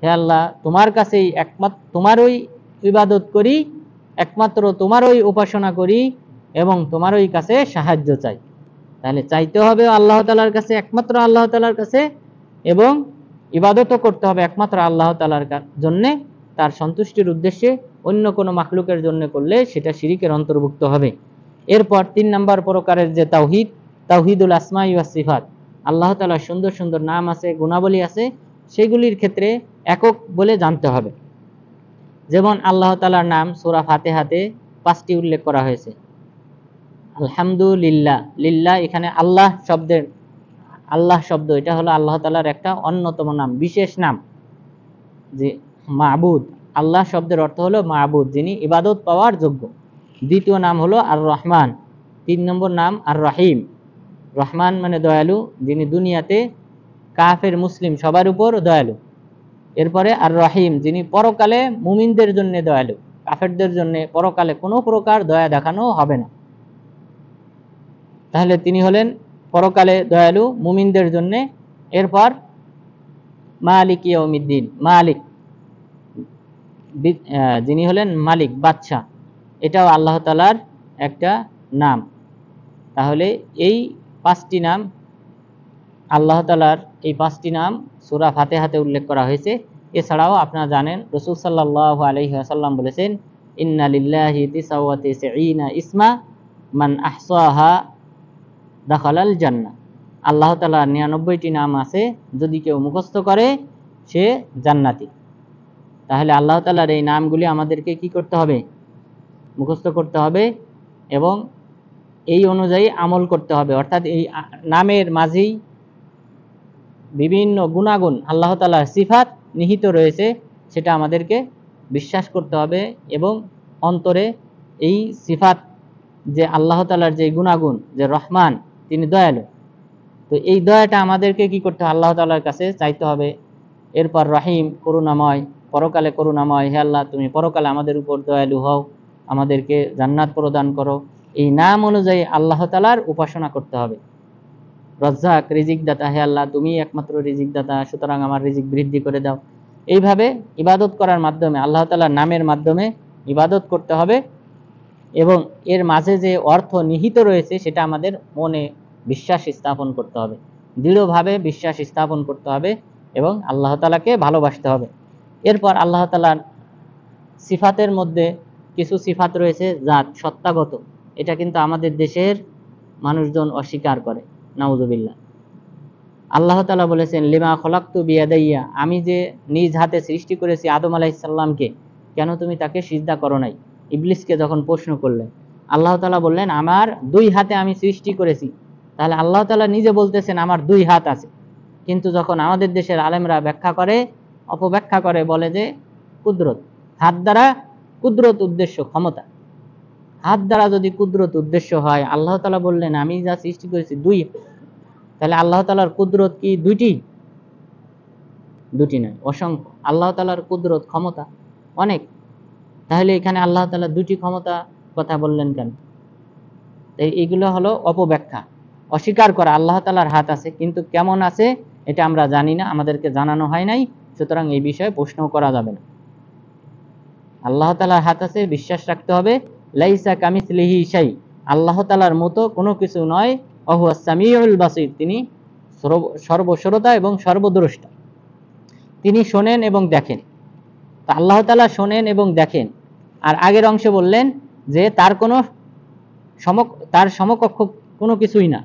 হে আল্লাহ, তোমার কাছেই একমাত্র তোমারই ইবাদত করি, একমাত্র তোমারই উপাসনা করি এবং তোমারই কাছে সাহায্য চাই। তাহলে চাইতে হবে আল্লাহ তাআলার কাছে, একমাত্র আল্লাহ তাআলার কাছে, এবং ইবাদতও করতে হবে একমাত্র আল্লাহ তাআলার জন্যে, তার সন্তুষ্টির উদ্দেশ্যে। অন্য কোনো মাখলুকের জন্য করলে সেটা শিরিকের অন্তর্ভুক্ত হবে। এরপর 3 নম্বর প্রকারের যে তাওহীদ, তাওহীদুল আসমাই ওয়াস সিফাত, আল্লাহ তাআলার সুন্দর সুন্দর নাম আছে, গুণাবলী আছে, সেগুলির ক্ষেত্রে একক বলে জানতে হবে। যেমন আল্লাহ তাআলার নাম সূরা ফাতিহাতে 5টি উল্লেখ করা হয়েছে। আলহামদুলিল্লাহ, লিল্লাহ, এখানে আল্লাহ শব্দ, এটা হলো আল্লাহ তাআলার একটা অন্যতম নাম, বিশেষ নাম, যে মাবুদ। আল্লাহ শব্দের অর্থ হলো মাবুদ, যিনি ইবাদত পাওয়ার যোগ্য। দ্বিতীয় নাম হলো আর রহমান, 3 নম্বর নাম আর রহিম। রহমান মানে দয়ালু, যিনি দুনিয়াতে কাফের মুসলিম সবার উপর দয়ালু। এরপরে আর রহিম, যিনি পরকালে মুমিনদের জন্য দয়ালু, কাফেরদের জন্য পরকালে কোনো প্রকার দয়া দেখানো হবে না। তাহলে তিনি হলেন পরকালে দয়ালু মুমিনদের জন্য। এরপর মালিক ইয়াউমিদ্দিন, মালিক, যিনি হলেন মালিক, বাদশা, এটাও আল্লাহ তাআলার একটা নাম। তাহলে এই 5টি নাম আল্লাহ তাআলার, এই 5টি নাম সূরা ফাতিহাতে উল্লেখ করা হয়েছে। এছাড়াও আপনারা জানেন রাসূল সাল্লাল্লাহু আলাইহি ওয়াসাল্লাম বলেছেন, ইন্না লিল্লাহি তিসআ ওয়া তিসঈনা ইসমা মান আহসাহা দাখালাল জান্নাহ। আল্লাহ তাআলার 99টি নাম আছে, যদি কেউ মুখস্থ করে সে জান্নাতি। তাহলে আল্লাহ তাআলার এই নামগুলি আমাদেরকে কি করতে হবে? মুখস্থ করতে হবে এবং এই অনুযায়ী আমল করতে হবে। অর্থাৎ এই নামের মাঝেই বিভিন্ন গুণাগুণ, আল্লাহ তাআলার সিফাত নিহিত রয়েছে, সেটা আমাদেরকে বিশ্বাস করতে হবে এবং অন্তরে এই সিফাত, যে আল্লাহ তাআলার যে গুণাগুণ, যে রহমান, তিনি দয়ালু, তো এই দয়াটা আমাদেরকে কি করতে হবে? আল্লাহ তাআলার কাছে চাইতে হবে। এরপর রহিম, করুণাময়, পরকালে করুণাময়, হে আল্লাহ তুমি পরকালে আমাদের উপর দয়ালু হও, আমাদেরকে জান্নাত প্রদান করো। এই নাম অনুযায়ী আল্লাহ তাআলার উপাসনা করতে হবে। রজ্জাক, রিজিক দাতা, হে আল্লাহ তুমি একমাত্র রিজিক দাতা, সুতরাং আমার রিজিক বৃদ্ধি করে দাও। এইভাবে ইবাদত করার মাধ্যমে, আল্লাহ তাআলার নামের মাধ্যমে ইবাদত করতে হবে এবং এর মাঝে যে অর্থ নিহিত রয়েছে সেটা আমাদের মনে বিশ্বাস স্থাপন করতে হবে, দৃঢ়ভাবে বিশ্বাস স্থাপন করতে হবে এবং আল্লাহ তাআলাকে ভালোবাসতে হবে। এরপর আল্লাহ তাআলার সিফাতের মধ্যে কিছু সিফাত রয়েছে জাত সত্তাগত, এটা কিন্তু আমাদের দেশের মানুষজন অস্বীকার করে, নাউজুবিল্লাহ। আল্লাহ তাআলা বলেছেন, লিমা খলাকতু বিয়াদাইয়া, আমি যে নিজ হাতে সৃষ্টি করেছি আদম আলাইহিস সালামকে, কেন তুমি তাকে সিজদা করো নাই? ইবলিসকে যখন প্রশ্ন করলেন, আল্লাহ তাআলা বললেন, আমার 2 হাতে আমি সৃষ্টি করেছি। তাহলে আল্লাহ তাআলা নিজে বলতেছেন আমার 2 হাত আছে, কিন্তু যখন আমাদের দেশের আলেমরা ব্যাখ্যা করে, অপব্যাখ্যা করে, বলে যে কুদরত, হাত দ্বারা কুদরত উদ্দেশ্য ক্ষমতা। হাত দ্বারা যদি কুদরত উদ্দেশ্য হয়, আল্লাহ তাআলা বললেন আমি যা সৃষ্টি করেছি 2, তাহলে আল্লাহ তাআলার কুদরত কি 2টি? 2টি নয়, অসংখ্য। আল্লাহ তাআলার কুদরত, ক্ষমতা অনেক। তাহলে এখানে আল্লাহ তাআলা 2টি ক্ষমতা কথা বললেন কেন? এইগুলো হলো অপব্যাখ্যা, অস্বীকার করা। আল্লাহ তাআলার হাত আছে, কিন্তু কেমন আছে এটা আমরা জানি না, আমাদেরকে জানানো হয় নাই, সুতরাং এই বিষয়ে প্রশ্ন করা যাবে না। আল্লাহ তাআলার হাত আছে, বিশ্বাস রাখতে হবে। লাইসা কামিসলিহি শাই, আল্লাহ তাআলার মতো কোনো কিছু নয়। ওয়াহুয়াস সামিউল বাসীর, তিনি সর্বশ্রোতা এবং সর্বদ্রষ্টা, তিনি শোনেন এবং দেখেন। তা আল্লাহ তাআলা শোনেন এবং দেখেন। আর আগের অংশে বললেন যে তার সমকক্ষ কোনো কিছুই না,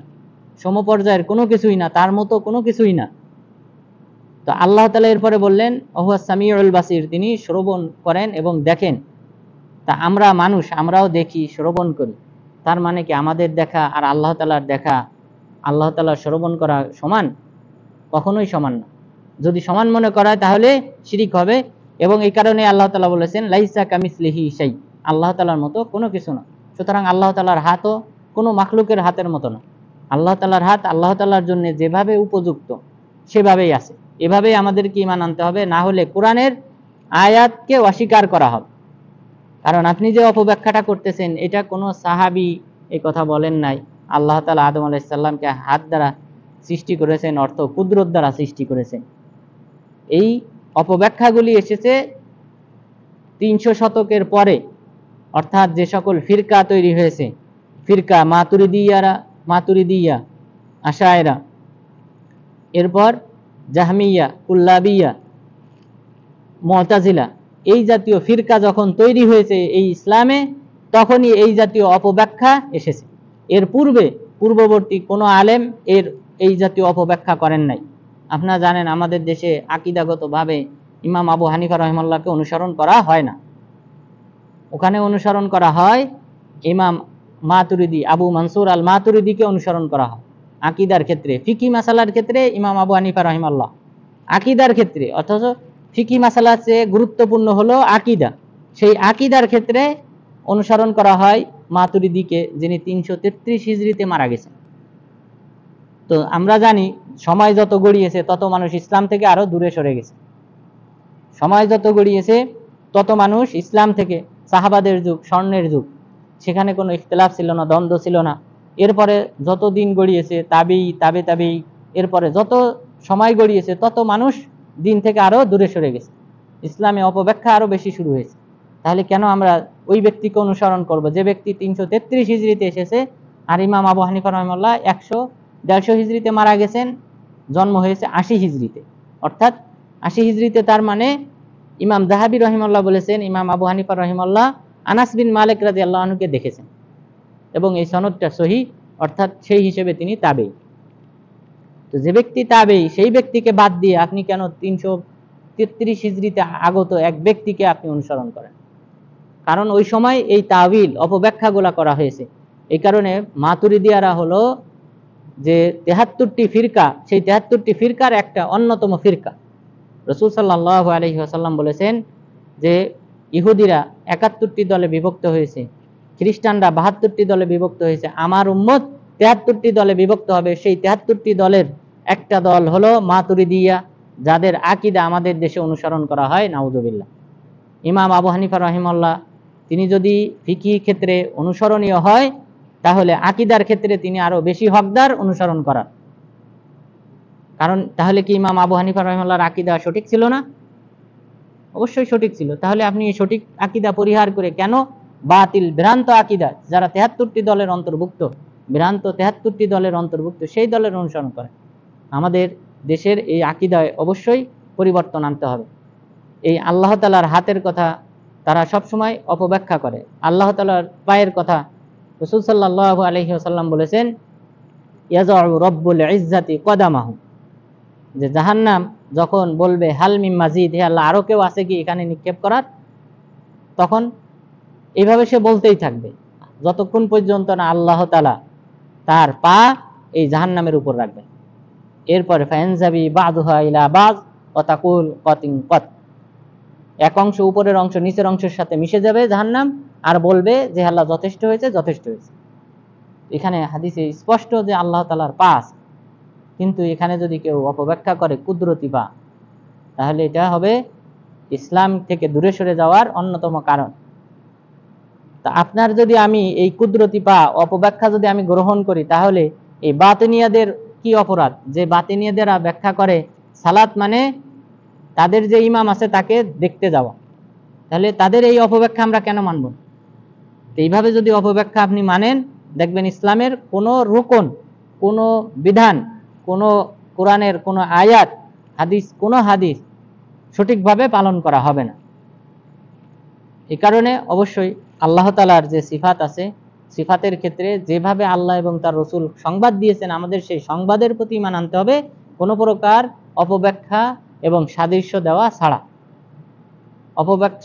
সমপর্যায়ের কোনো কিছুই না, তার মতো কোনো কিছুই না। তো আল্লাহ তাআলা এরপরে বললেন ওয়াহুয়াস সামিউল বাসীর, তিনি শ্রবণ করেন এবং দেখেন। তা আমরা মানুষ, আমরাও দেখি, শ্রবণ করি। তার মানে কি আমাদের দেখা আর আল্লাহ তাআলার দেখা, আল্লাহ তাআলার শ্রবণ করা সমান? কখনোই সমান না। যদি সমান মনে করা হয় তাহলে শিরিক হবে, এবং এই কারণে আল্লাহ তাআলা বলেছেন লাইসা কামিসলিহি শাই, আল্লাহ তাআলার মতো কোনো কিছু না। সুতরাং আল্লাহ তাআলার হাতও কোনো মাখলুকের হাতের মতো না। আল্লাহ তাআলার হাত আল্লাহ তাআলার জন্য যেভাবে উপযুক্ত সেভাবেই আছে। এভাবেই আমাদেরকে ঈমান আনতে হবে, না হলে কোরআনের আয়াতকে অস্বীকার করা হবে। কারণ আপনি যে অপব্যাখ্যাটা করতেছেন, এটা কোনো সাহাবী এই কথা বলেন নাই। আল্লাহ তাআলা আদম আলাইহিস সালামকে হাত দ্বারা সৃষ্টি করেছেন, অর্থ কুদরত দ্বারা সৃষ্টি করেছেন। এই অপব্যাখ্যাগুলি এসেছে 300 শতকের পরে, অর্থাৎ যে সকল ফিরকা তৈরি হয়েছে, ফিরকা মাতুরিদিয়া, আশায়রা, এরপর জাহমিয়া, কুল্লাবিয়া, মুতাজিলা, এই জাতীয় ফিরকা যখন তৈরি হয়েছে এই ইসলামে, তখনই এই জাতীয় অপব্যাখ্যা এসেছে। এর পূর্ববর্তী কোনো আলেম এই জাতীয় অপব্যাখ্যা করেন নাই। আপনারা জানেন আমাদের দেশে আকীদাগতভাবে ইমাম আবু হানিফা রাহিমাহুল্লাহকে অনুসরণ করা হয় না। ওখানে অনুসরণ করা হয় ইমাম মাতুরিদি, আবু মনসুর আল মাতুরিদিকে অনুসরণ করা হয় আকীদার ক্ষেত্রে। ফিকহি মাসালার ক্ষেত্রে ইমাম আবু হানিফা রাহিমাহুল্লাহ, আকীদার ক্ষেত্রে, অথচ ফিকহি মাসালার চেয়ে গুরুত্বপূর্ণ হলো আকীদা, সেই আকীদার ক্ষেত্রে অনুসরণ করা হয় মাতুরিদিকে, যিনি 333 হিজরিতে মারা গেছেন। তো আমরা জানি সময় যত গড়িয়েছে তত মানুষ ইসলাম থেকে আরো দূরে সরে গেছে। সময় যত গড়িয়েছে তত মানুষ ইসলাম থেকে, সাহাবাদের যুগ, স্বর্ণের যুগ, সেখানে কোনো ইখতিলাফ ছিল না, দ্বন্দ্ব ছিল না। এরপরে যত দিন গড়িয়েছে, তাবেই, এরপরে যত সময় গড়িয়েছে তত মানুষ দিন থেকে আরো দূরে সরে গেছে, ইসলামে অপব্যাখ্যা আরো বেশি শুরু হয়েছে। তাহলে কেন আমরা ওই ব্যক্তিকে অনুসরণ করব যে ব্যক্তি 333 হিজরিতে এসেছে, আর ইমাম আবু হানিফা রাহিমাহুল্লাহ 100-150 হিজরিতে মারা গেছেন? জন্ম হয়েছে 80 হিজরিতে, অর্থাৎ 80 হিজরিতে। তার মানে ইমাম যাহাবী রহিমাল্লাহ বলেছেন, ইমাম আবু হানিফা রহিমাল্লাহ আনাস বিন মালিক রাদিয়াল্লাহু আনহুকে দেখেছেন এবং এই সনদটা সহিহ, অর্থাৎ সেই হিসেবে তিনি তাবেঈ। তো যে ব্যক্তি তাবেঈ, সেই ব্যক্তিকে বাদ দিয়ে আপনি কেন 333 হিজরিতে আগত এক ব্যক্তিকে আপনি অনুসরণ করেন? কারণ ওই সময় এই তাওয়িল অপব্যাখ্যাগুলা করা হয়েছে। এই কারণে মাতুরিদিয়ারা হলো যে 73টি ফিরকা, সেই 73টি ফিরকার একটা অন্যতম ফিরকা। রাসূল সাল্লাল্লাহু আলাইহি ওয়াসাল্লাম বলেছেন যে ইহুদিরা 71টি দলে বিভক্ত হয়েছে, খ্রিস্টানরা 72টি দলে বিভক্ত হয়েছে, আমার উম্মত 73টি দলে বিভক্ত হবে। সেই 73টি দলের একটা দল হলো মাতুরিদিয়া, যাদের আকীদা আমাদের দেশে অনুসরণ করা হয়, নাউযুবিল্লাহ। ইমাম আবু হানিফা রাহিমাহুল্লাহ তিনি যদি ফিকহি ক্ষেত্রে অনুসরণীয় হয়, তাহলে আকীদার ক্ষেত্রে তিনি আরো বেশি হকদার অনুসরণ করার। কারণ তাহলে কি ইমাম আবু হানিফা রাহিমাহুল্লাহর আকীদা সঠিক ছিল না? অবশ্যই সঠিক ছিল। তাহলে আপনি এই সঠিক আকীদা পরিহার করে কেন বাতিল ভ্রান্ত আকীদা, যারা 73টি দলের অন্তর্ভুক্ত, ভ্রান্ত 73টি দলের অন্তর্ভুক্ত, সেই দলের অনুসরণ করেন? আমাদের দেশের এই আকীদায় অবশ্যই পরিবর্তন আনতে হবে। এই আল্লাহ তাআলার হাতের কথা তারা সবসময় অপব্যাখ্যা করে। আল্লাহ তাআলার পায়ের কথা রাসূল সাল্লাল্লাহু আলাইহি ওয়াসাল্লাম বলেছেন, ইয়াযাউ রব্বুল ইজ্জাতি কদামাহু, যে জাহান্নাম যখন বলবে হাল মিন মাজিদ, হে আল্লাহ আরো কেউ আছে কি এখানে নিক্ষেপ করার, তখন এইভাবে সে বলতেই থাকবে যতক্ষণ পর্যন্ত না আল্লাহ তাআলা তার পা এই জাহান্নামের উপর রাখবে। এরপরে ফায়ানজাবি বাদুহা ইলা বাদ ওয়া তাকুল কাতিন কাত, এক অংশ উপরের অংশ নিচের অংশের সাথে মিশে যাবে জাহান্নাম, আর বলবে যে আল্লাহ যথেষ্ট হয়েছে, যথেষ্ট হয়েছে। এখানে হাদিসে স্পষ্ট যে আল্লাহ তাআলার পা আছে, কিন্তু এখানে যদি কেউ অপব্যাখ্যা করে কুদরতি পা, তাহলে এটা হবে ইসলাম থেকে দূরে সরে যাওয়ার অন্যতম কারণ। তা আপনার যদি আমি এই কুদরতি পা অপব্যাখ্যা যদি আমি গ্রহণ করি, তাহলে এই বাতিনিয়াদের কি অপরাধ? যে বাতিনিয়াদেরা ব্যাখ্যা করে সালাত মানে তাদের যে ইমাম আছে তাকে দেখতে যাওয়া, তাহলে তাদের এই অপব্যাখ্যা আমরা কেন মানব? এইভাবে যদি অপব্যাখ্যা আপনি মানেন, দেখবেন ইসলামের কোনো রুকন, কোনো বিধান, কোনো কোরআনের কোনো আয়াত, হাদিস, কোনো হাদিস সঠিকভাবে পালন করা হবে না। এই কারণে অবশ্যই আল্লাহ তাআলার যে সিফাত আছে, সিফাতের ক্ষেত্রে যেভাবে আল্লাহ এবং তার রাসূল সংবাদ দিয়েছেন, আমাদের সেই সংবাদের প্রতি ঈমান আনতে হবে, কোনো প্রকার অপব্যাখ্যা এবং সাদৃশ্য দেওয়া ছাড়া।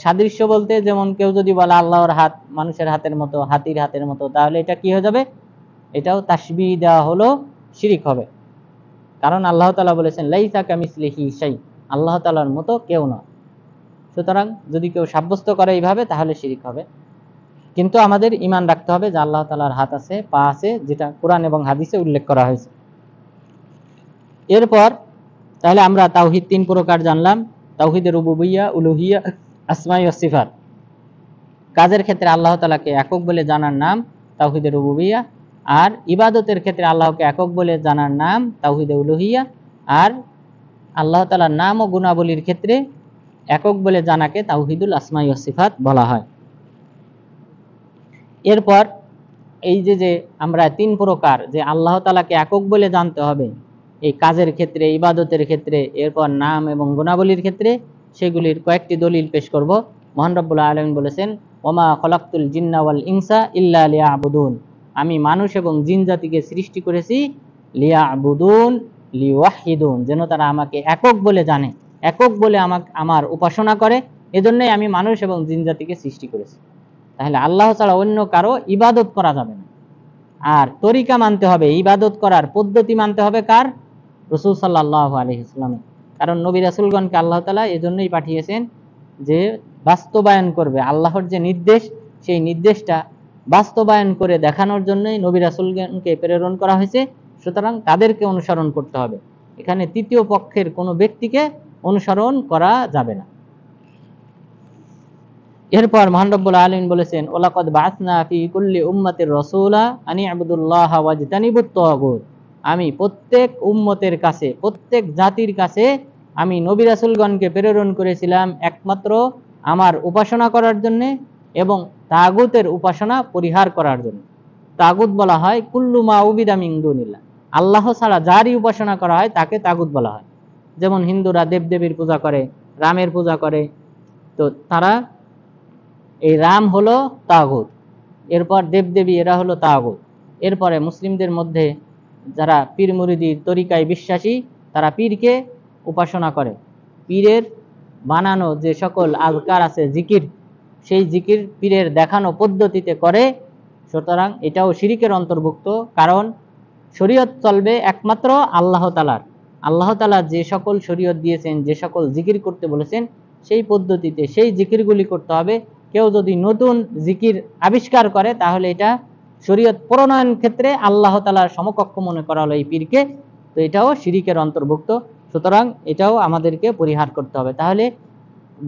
সাদৃশ্য বলতে যেমন কেউ যদি বলে আল্লাহর হাত মানুষের হাতের মতো, হাতির হাতের মতো, তাহলে এটা কি হয়ে যাবে? এটাও তাশবিহ দেওয়া হলো, শিরিক হবে। কারণ আল্লাহ তাআলা বলেছেন লাইসা কামিসলিহি শাই, আল্লাহ তাআলার মতো কেউ নয়। সুতরাং যদি কেউ সাব্যস্ত করে এইভাবে, তাহলে শিরিক হবে। কিন্তু আমাদের ঈমান রাখতে হবে যে আল্লাহ তাআলার হাত আছে, পা আছে, যেটা কোরআন এবং হাদিসে উল্লেখ করা হয়েছে। এরপর তাহলে আমরা তাওহীদ 3 প্রকার জানলাম: তাওহীদে রুবুবিয়্যাহ, উলুহিয়্যাহ, আসমাই ওয়াস সিফাত। কাজের ক্ষেত্রে আল্লাহ তাআলাকে একক বলে জানার নাম তাওহীদে রুবুবিয়্যাহ, আর ইবাদতের ক্ষেত্রে আল্লাহকে একক বলে জানার নাম তাওহীদে উলুহিয়্যাহ, আর আল্লাহ তাআলার নাম ও গুণাবলীর ক্ষেত্রে একক বলে জানাকে তাওহীদুল আসমাই ওয়াস সিফাত বলা হয়। এরপর এই যে আমরা 3 প্রকার যে আল্লাহ তাআলাকে একক বলে জানতে হবে এই কাজের ক্ষেত্রে, ইবাদতের ক্ষেত্রে, এরপর নাম এবং গুণাবলীর ক্ষেত্রে, সেগুলির কয়েকটি দলিল পেশ করব। মহান রব্বুল আলামিন বলেছেন, ওমা খলাকতুল জিন্না ওয়াল ইনসা ইল্লা লিয়াবুদুন, আমি মানুষ এবং জিন জাতিকে সৃষ্টি করেছি লিয়াবুদুন, লিওয়াহিদুন, যেন তারা আমাকে একক বলে জানে, একক বলে আমার উপাসনা করে, এজন্যই আমি মানুষ এবং জিন জাতিকে সৃষ্টি করেছি। তাহলে আল্লাহ ছাড়া অন্য কারো ইবাদত করা যাবে না। আর তরিকা মানতে হবে, ইবাদত করার পদ্ধতি মানতে হবে কার? রাসূল সাল্লাল্লাহু আলাইহি ওয়াসাল্লামের। কারণ নবী রাসূলগণকে আল্লাহ তাআলা এজন্যই পাঠিয়েছেন যে বাস্তবায়ন করবে আল্লাহর যে নির্দেশ, সেই নির্দেশটা বাস্তবায়ন করে দেখানোর জন্যই নবী রাসূলগণকে প্রেরণ করা হয়েছে। সুতরাং তাদেরকে অনুসরণ করতে হবে, এখানে তৃতীয় পক্ষের কোনো ব্যক্তিকে অনুসরণ করা যাবে না। এরপর মহান রব্বুল আলামিন বলেছেন, ওয়ালাকাদ বাআসনা ফি কুল্লি উম্মাতির রাসূলা আনি ইবুদুল্লাহা ওয়াজতানিবুত তাগুত, আমি প্রত্যেক উম্মতের কাছে, প্রত্যেক জাতির কাছে আমি নবী রাসূলগণকে প্রেরণ করেছিলাম একমাত্র আমার উপাসনা করার জন্য এবং তাগুতের উপাসনা পরিহার করার জন্য। তাগুত বলা হয় কুল্লু মা উবিদা মিন দুনিল্লাহ, আল্লাহ ছাড়া যারই উপাসনা করা হয় তাকে তাগুত বলা হয়। যেমন হিন্দুরা দেবদেবীর পূজা করে, রামের পূজা করে, তো তারা এই রাম হলো তাগুত, এরপর দেবদেবী এরা হলো তাগুত। এরপরে মুসলিমদের মধ্যে যারা পীর মুরিদি তরিকায় বিশ্বাসী তারা পীরকে উপাসনা করে। পীরের বানানো যে সকল আজকার আছে, জিকির, সেই জিকির পীরের দেখানো পদ্ধতিতে করে, সুতরাং এটাও শিরিকের অন্তর্ভুক্ত। কারণ শরীয়ত চলবে একমাত্র আল্লাহ তাআলার। আল্লাহ তাআলা যে সকল শরীয়ত দিয়েছেন, যে সকল জিকির করতে বলেছেন, সেই পদ্ধতিতে সেই জিকিরগুলি করতে হবে। কেউ যদি নতুন জিকির আবিষ্কার করে তাহলে এটা শরীয়ত প্রণয়ন ক্ষেত্রে আল্লাহ তাআলার সমকক্ষ মনে করা হলো এই পীরকে, তো এটাও শিরিকের অন্তর্ভুক্ত। সুতরাং এটাও আমাদেরকে পরিহার করতে হবে। তাহলে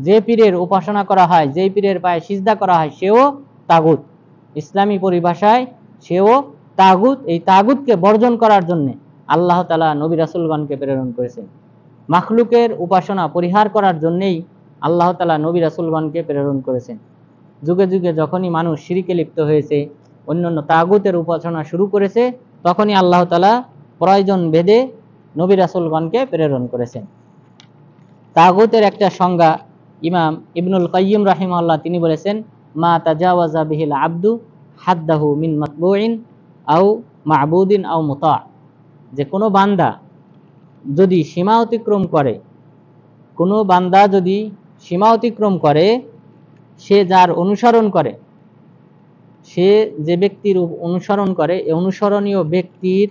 যে পীরের উপাসনা করা হয়, যেই পীরের পায়ে সিজদা করা হয়, সেও তাগুত। ইসলামী পরিভাষায় সেও তাগুত। এই তাগুতকে বর্জন করার জন্য আল্লাহ তাআলা নবী রাসূলগণকে প্রেরণ করেছেন। মাখলুকের উপাসনা পরিহার করার জন্যই আল্লাহ তাআলা নবী রাসূলগণকে প্রেরণ করেছেন। যুগে যুগে যখনই মানুষ শিরকে লিপ্ত হয়েছে, অন্যান্য তাগুতের উপাসনা শুরু করেছে, তখনই আল্লাহ তাআলা প্রয়োজন ভেদে নবী রাসূলগণকে প্রেরণ করেছেন। তাগুতের একটা সংজ্ঞা ইমাম ইবনুল কাইয়িম রাহিমাহুল্লাহ তিনি বলেছেন, মা তাজাওয়াজা বিহিল আবদু হাদ্দাহু মিন মাতবুইন আও মা'বুদিন আও মুতা, যে কোনো বান্দা যদি সীমা অতিক্রম করে, কোনো বান্দা যদি সীমা অতিক্রম করে, সে যার অনুসরণ করে, সে যে ব্যক্তির অনুসরণ করে, এই অনুসরণীয় ব্যক্তির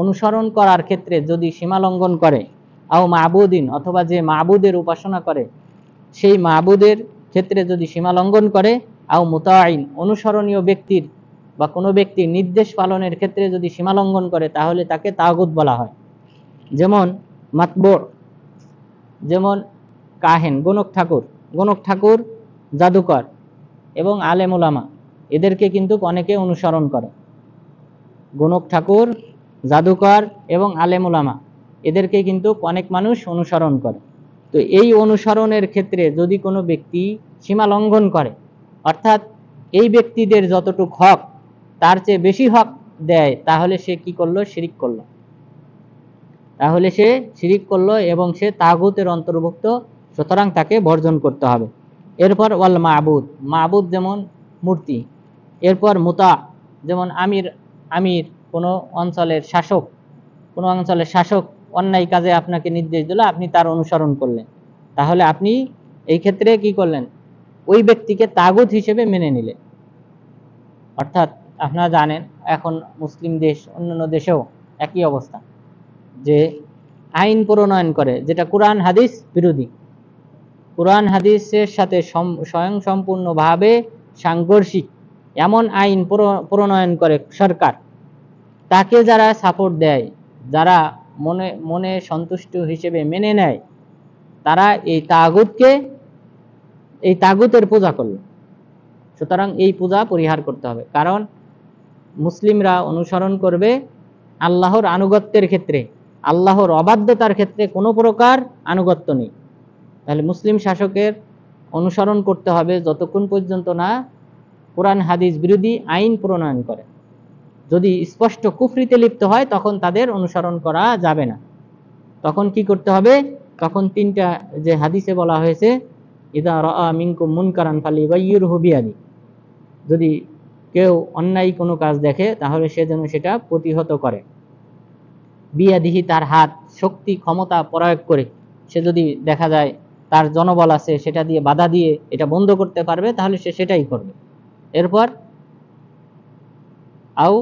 অনুসরণ করার ক্ষেত্রে যদি সীমা লঙ্ঘন করে, আও মাবুদিন, অথবা যে মাবুদের উপাসনা করে সেই মাবুদের ক্ষেত্রে যদি সীমা লঙ্ঘন করে, আও মুতাইন, অনুসরণীয় ব্যক্তির বা কোনো ব্যক্তির নির্দেশ পালনের ক্ষেত্রে যদি সীমা লঙ্ঘন করে, তাহলে তাকে তাগুত বলা হয়। যেমন মাতবু, যেমন কাহেন, গণক ঠাকুর, জাদুকর এবং আলেম উলামা, এদেরকে কিন্তু অনেকে অনুসরণ করে। গণক ঠাকুর, জাদুকর এবং আলেম উলামা, এদেরকে কিন্তু অনেক মানুষ অনুসরণ করে। তো এই অনুসরণের ক্ষেত্রে যদি কোনো ব্যক্তি সীমা লঙ্ঘন করে, অর্থাৎ এই ব্যক্তিদের যতটুকু হক তার চেয়ে বেশি হক দেয়, তাহলে সে কি করলো? শিরিক করলো। তাহলে সে শিরিক করলো এবং সে তাগুতের অন্তর্ভুক্ত, সুতরাং তাকে বর্জন করতে হবে। এরপর ওয়াল মাবুদ, মাবুদ যেমন মূর্তি। এরপর মুতা, যেমন আমির কোনো অঞ্চলের শাসক অন্যায় কাজে আপনাকে নির্দেশ দিল, আপনি তার অনুসরণ করলেন, তাহলে আপনি এই ক্ষেত্রে কি করলেন? ওই ব্যক্তিকে তাগুত হিসেবে মেনে নিলেন। অর্থাৎ আপনারা জানেন এখন মুসলিম দেশ, অন্যান্য দেশেও একই অবস্থা, যে আইন প্রণয়ন করে যেটা কোরআন হাদিস বিরোধী, কোরআন হাদিসের সাথে স্বয়ং সম্পূর্ণভাবে সাংঘর্ষিক এমন আইন প্রণয়ন করে সরকার, তাকে যারা সাপোর্ট দেয়, যারা মনে সন্তুষ্ট হিসেবে মেনে নেয়, তারা এই তাগুতের পূজা করল। সুতরাং এই পূজা পরিহার করতে হবে। কারণ মুসলিমরা অনুসরণ করবে আল্লাহর আনুগত্যের ক্ষেত্রে, আল্লাহর অবাধ্যতার ক্ষেত্রে কোনো প্রকার আনুগত্য নেই। তাহলে মুসলিম শাসকের অনুসরণ করতে হবে যতক্ষণ পর্যন্ত না কোরআন হাদিস বিরোধী আইন প্রণয়ন করে। যদি স্পষ্ট কুফরিতে লিপ্ত হয় তখন তাদের অনুসরণ করা যাবে না। তখন কি করতে হবে? তখন তিনটা যে হাদিসে বলা হয়েছে, ইদা রাআ মিনকুম মুনকারান ফালিয়ুগাইয়িরহু বিয়াদি, যদি কেউ অন্যায় কোনো কাজ দেখে তাহলে সে যেন সেটা প্রতিহত করে। বিয়াদিহি, তার হাত, শক্তি, ক্ষমতা প্রয়োগ করে সে যদি দেখা যায় তার জনবল আছে, সেটা দিয়ে বাধা দিয়ে এটা বন্ধ করতে পারবে, তাহলে সে সেটাই করবে। এরপর আও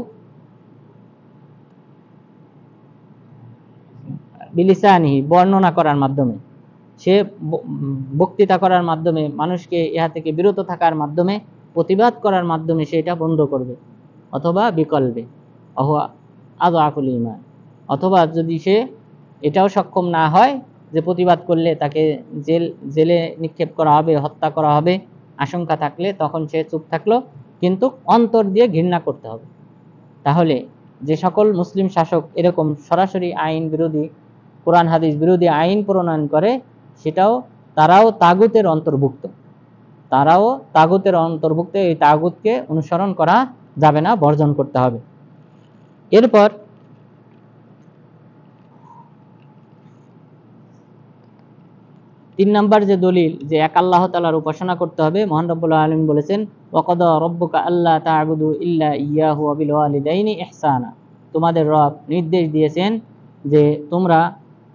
বিলিসানিহি, বর্ণনা করার মাধ্যমে, সে বক্তৃতা করার মাধ্যমে, মানুষকে ইহা থেকে বিরত থাকার মাধ্যমে, প্রতিবাদ করার মাধ্যমে সে এটা বন্ধ করবে। অথবা বিকল্পে অহুয়া আযআফুল ঈমান, অথবা যদি সে এটাও সক্ষম না হয় যে প্রতিবাদ করলে তাকে জেলে নিক্ষেপ করা হবে, হত্যা করা হবে আশঙ্কা থাকলে, তখন সে চুপ থাকলো, কিন্তু অন্তর দিয়ে ঘৃণা করতে হবে। তাহলে যে সকল মুসলিম শাসক এরকম সরাসরি আইন বিরোধী, কোরআন হাদিস বিরোধী আইন প্রণয়ন করে, তারাও তাগুতের অন্তর্ভুক্ত, এই তাগুতকে অনুসরণ করা যাবে না, বর্জন করতে হবে। এরপর 3 নম্বর যে দলিল যে এক আল্লাহ তাআলার উপাসনা করতে হবে, মহান রব্বুল আলামিন বলেছেন ওয়াকাদা রব্বুকা আল্লা তা'বুদু ইল্লা ইয়্যাহু ওয়া বিল ওয়ালিদাইনি ইহসানা। তোমাদের রব নির্দেশ দিয়েছেন যে তোমরা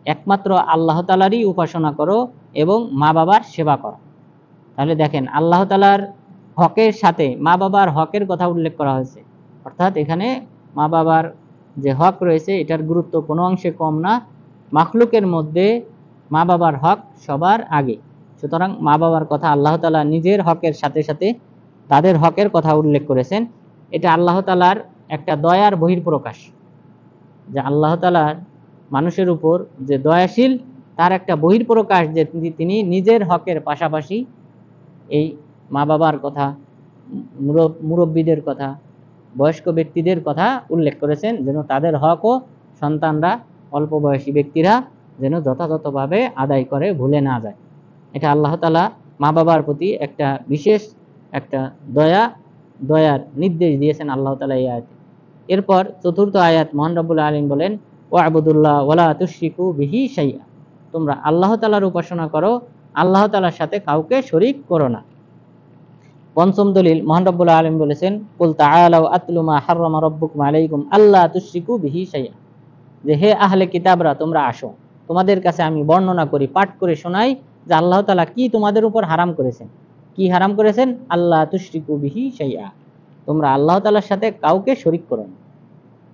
একমাত্র আল্লাহ তাআলারই উপাসনা করো এবং মা বাবার সেবা করো। তাহলে দেখেন আল্লাহ তাআলার হকের সাথে মা বাবার হকের কথা উল্লেখ করা হয়েছে, অর্থাৎ এখানে মা বাবার যে হক রয়েছে এটার গুরুত্ব কোনো অংশে কম না। মাখলুকের মধ্যে মা বাবার হক সবার আগে, সুতরাং মা বাবার কথা আল্লাহ তাআলা নিজের হকের সাথে সাথে তাদের হকের কথা উল্লেখ করেছেন। এটা আল্লাহ তাআলার একটা দয়ার বহিঃপ্রকাশ, যে আল্লাহ তাআলার মানুষের উপর যে দয়াশীল তার একটা বহিঃপ্রকাশ, যে তিনি নিজের হকের পাশাপাশি এই মা বাবার কথা, মুরব্বীদের কথা, বয়স্ক ব্যক্তিদের কথা উল্লেখ করেছেন, যেন তাদের হকও সন্তানরা, অল্প বয়সী ব্যক্তিরা যেন যথাযথভাবে আদায় করে, ভুলে না যায়। এটা আল্লাহ তাআলা মা বাবার প্রতি একটা বিশেষ একটা দয়ার নির্দেশ দিয়েছেন আল্লাহ তাআলা এই আয়াতে। এরপর চতুর্থ আয়াত মহান রব্বুল আলামিন বলেন ওয়া'বুদুল্লাহ ওয়ালা তুশরিকু বিহি শাইআ। তোমরা আল্লাহ তাআলার উপাসনা করো, আল্লাহ তাআলার সাথে কাউকে শরীক করো না। পঞ্চম দলিল মহান রব্বুল আলামিন বলেছেন কুল তাআলাউ আতলু মা হাররামা রাব্বুকুম আলাইকুম আল্লা তুশরিকু বিহি শাইআ। যে হে আহলে কিতাবরা তোমরা আসো, তোমাদের কাছে আমি বর্ণনা করি, পাঠ করে শোনাই যে আল্লাহ তাআলা কি তোমাদের উপর হারাম করেছেন। কি হারাম করেছেন? আল্লা তুশরিকু বিহি শাইআ, তোমরা আল্লাহ তাআলার সাথে কাউকে শরীক করো না,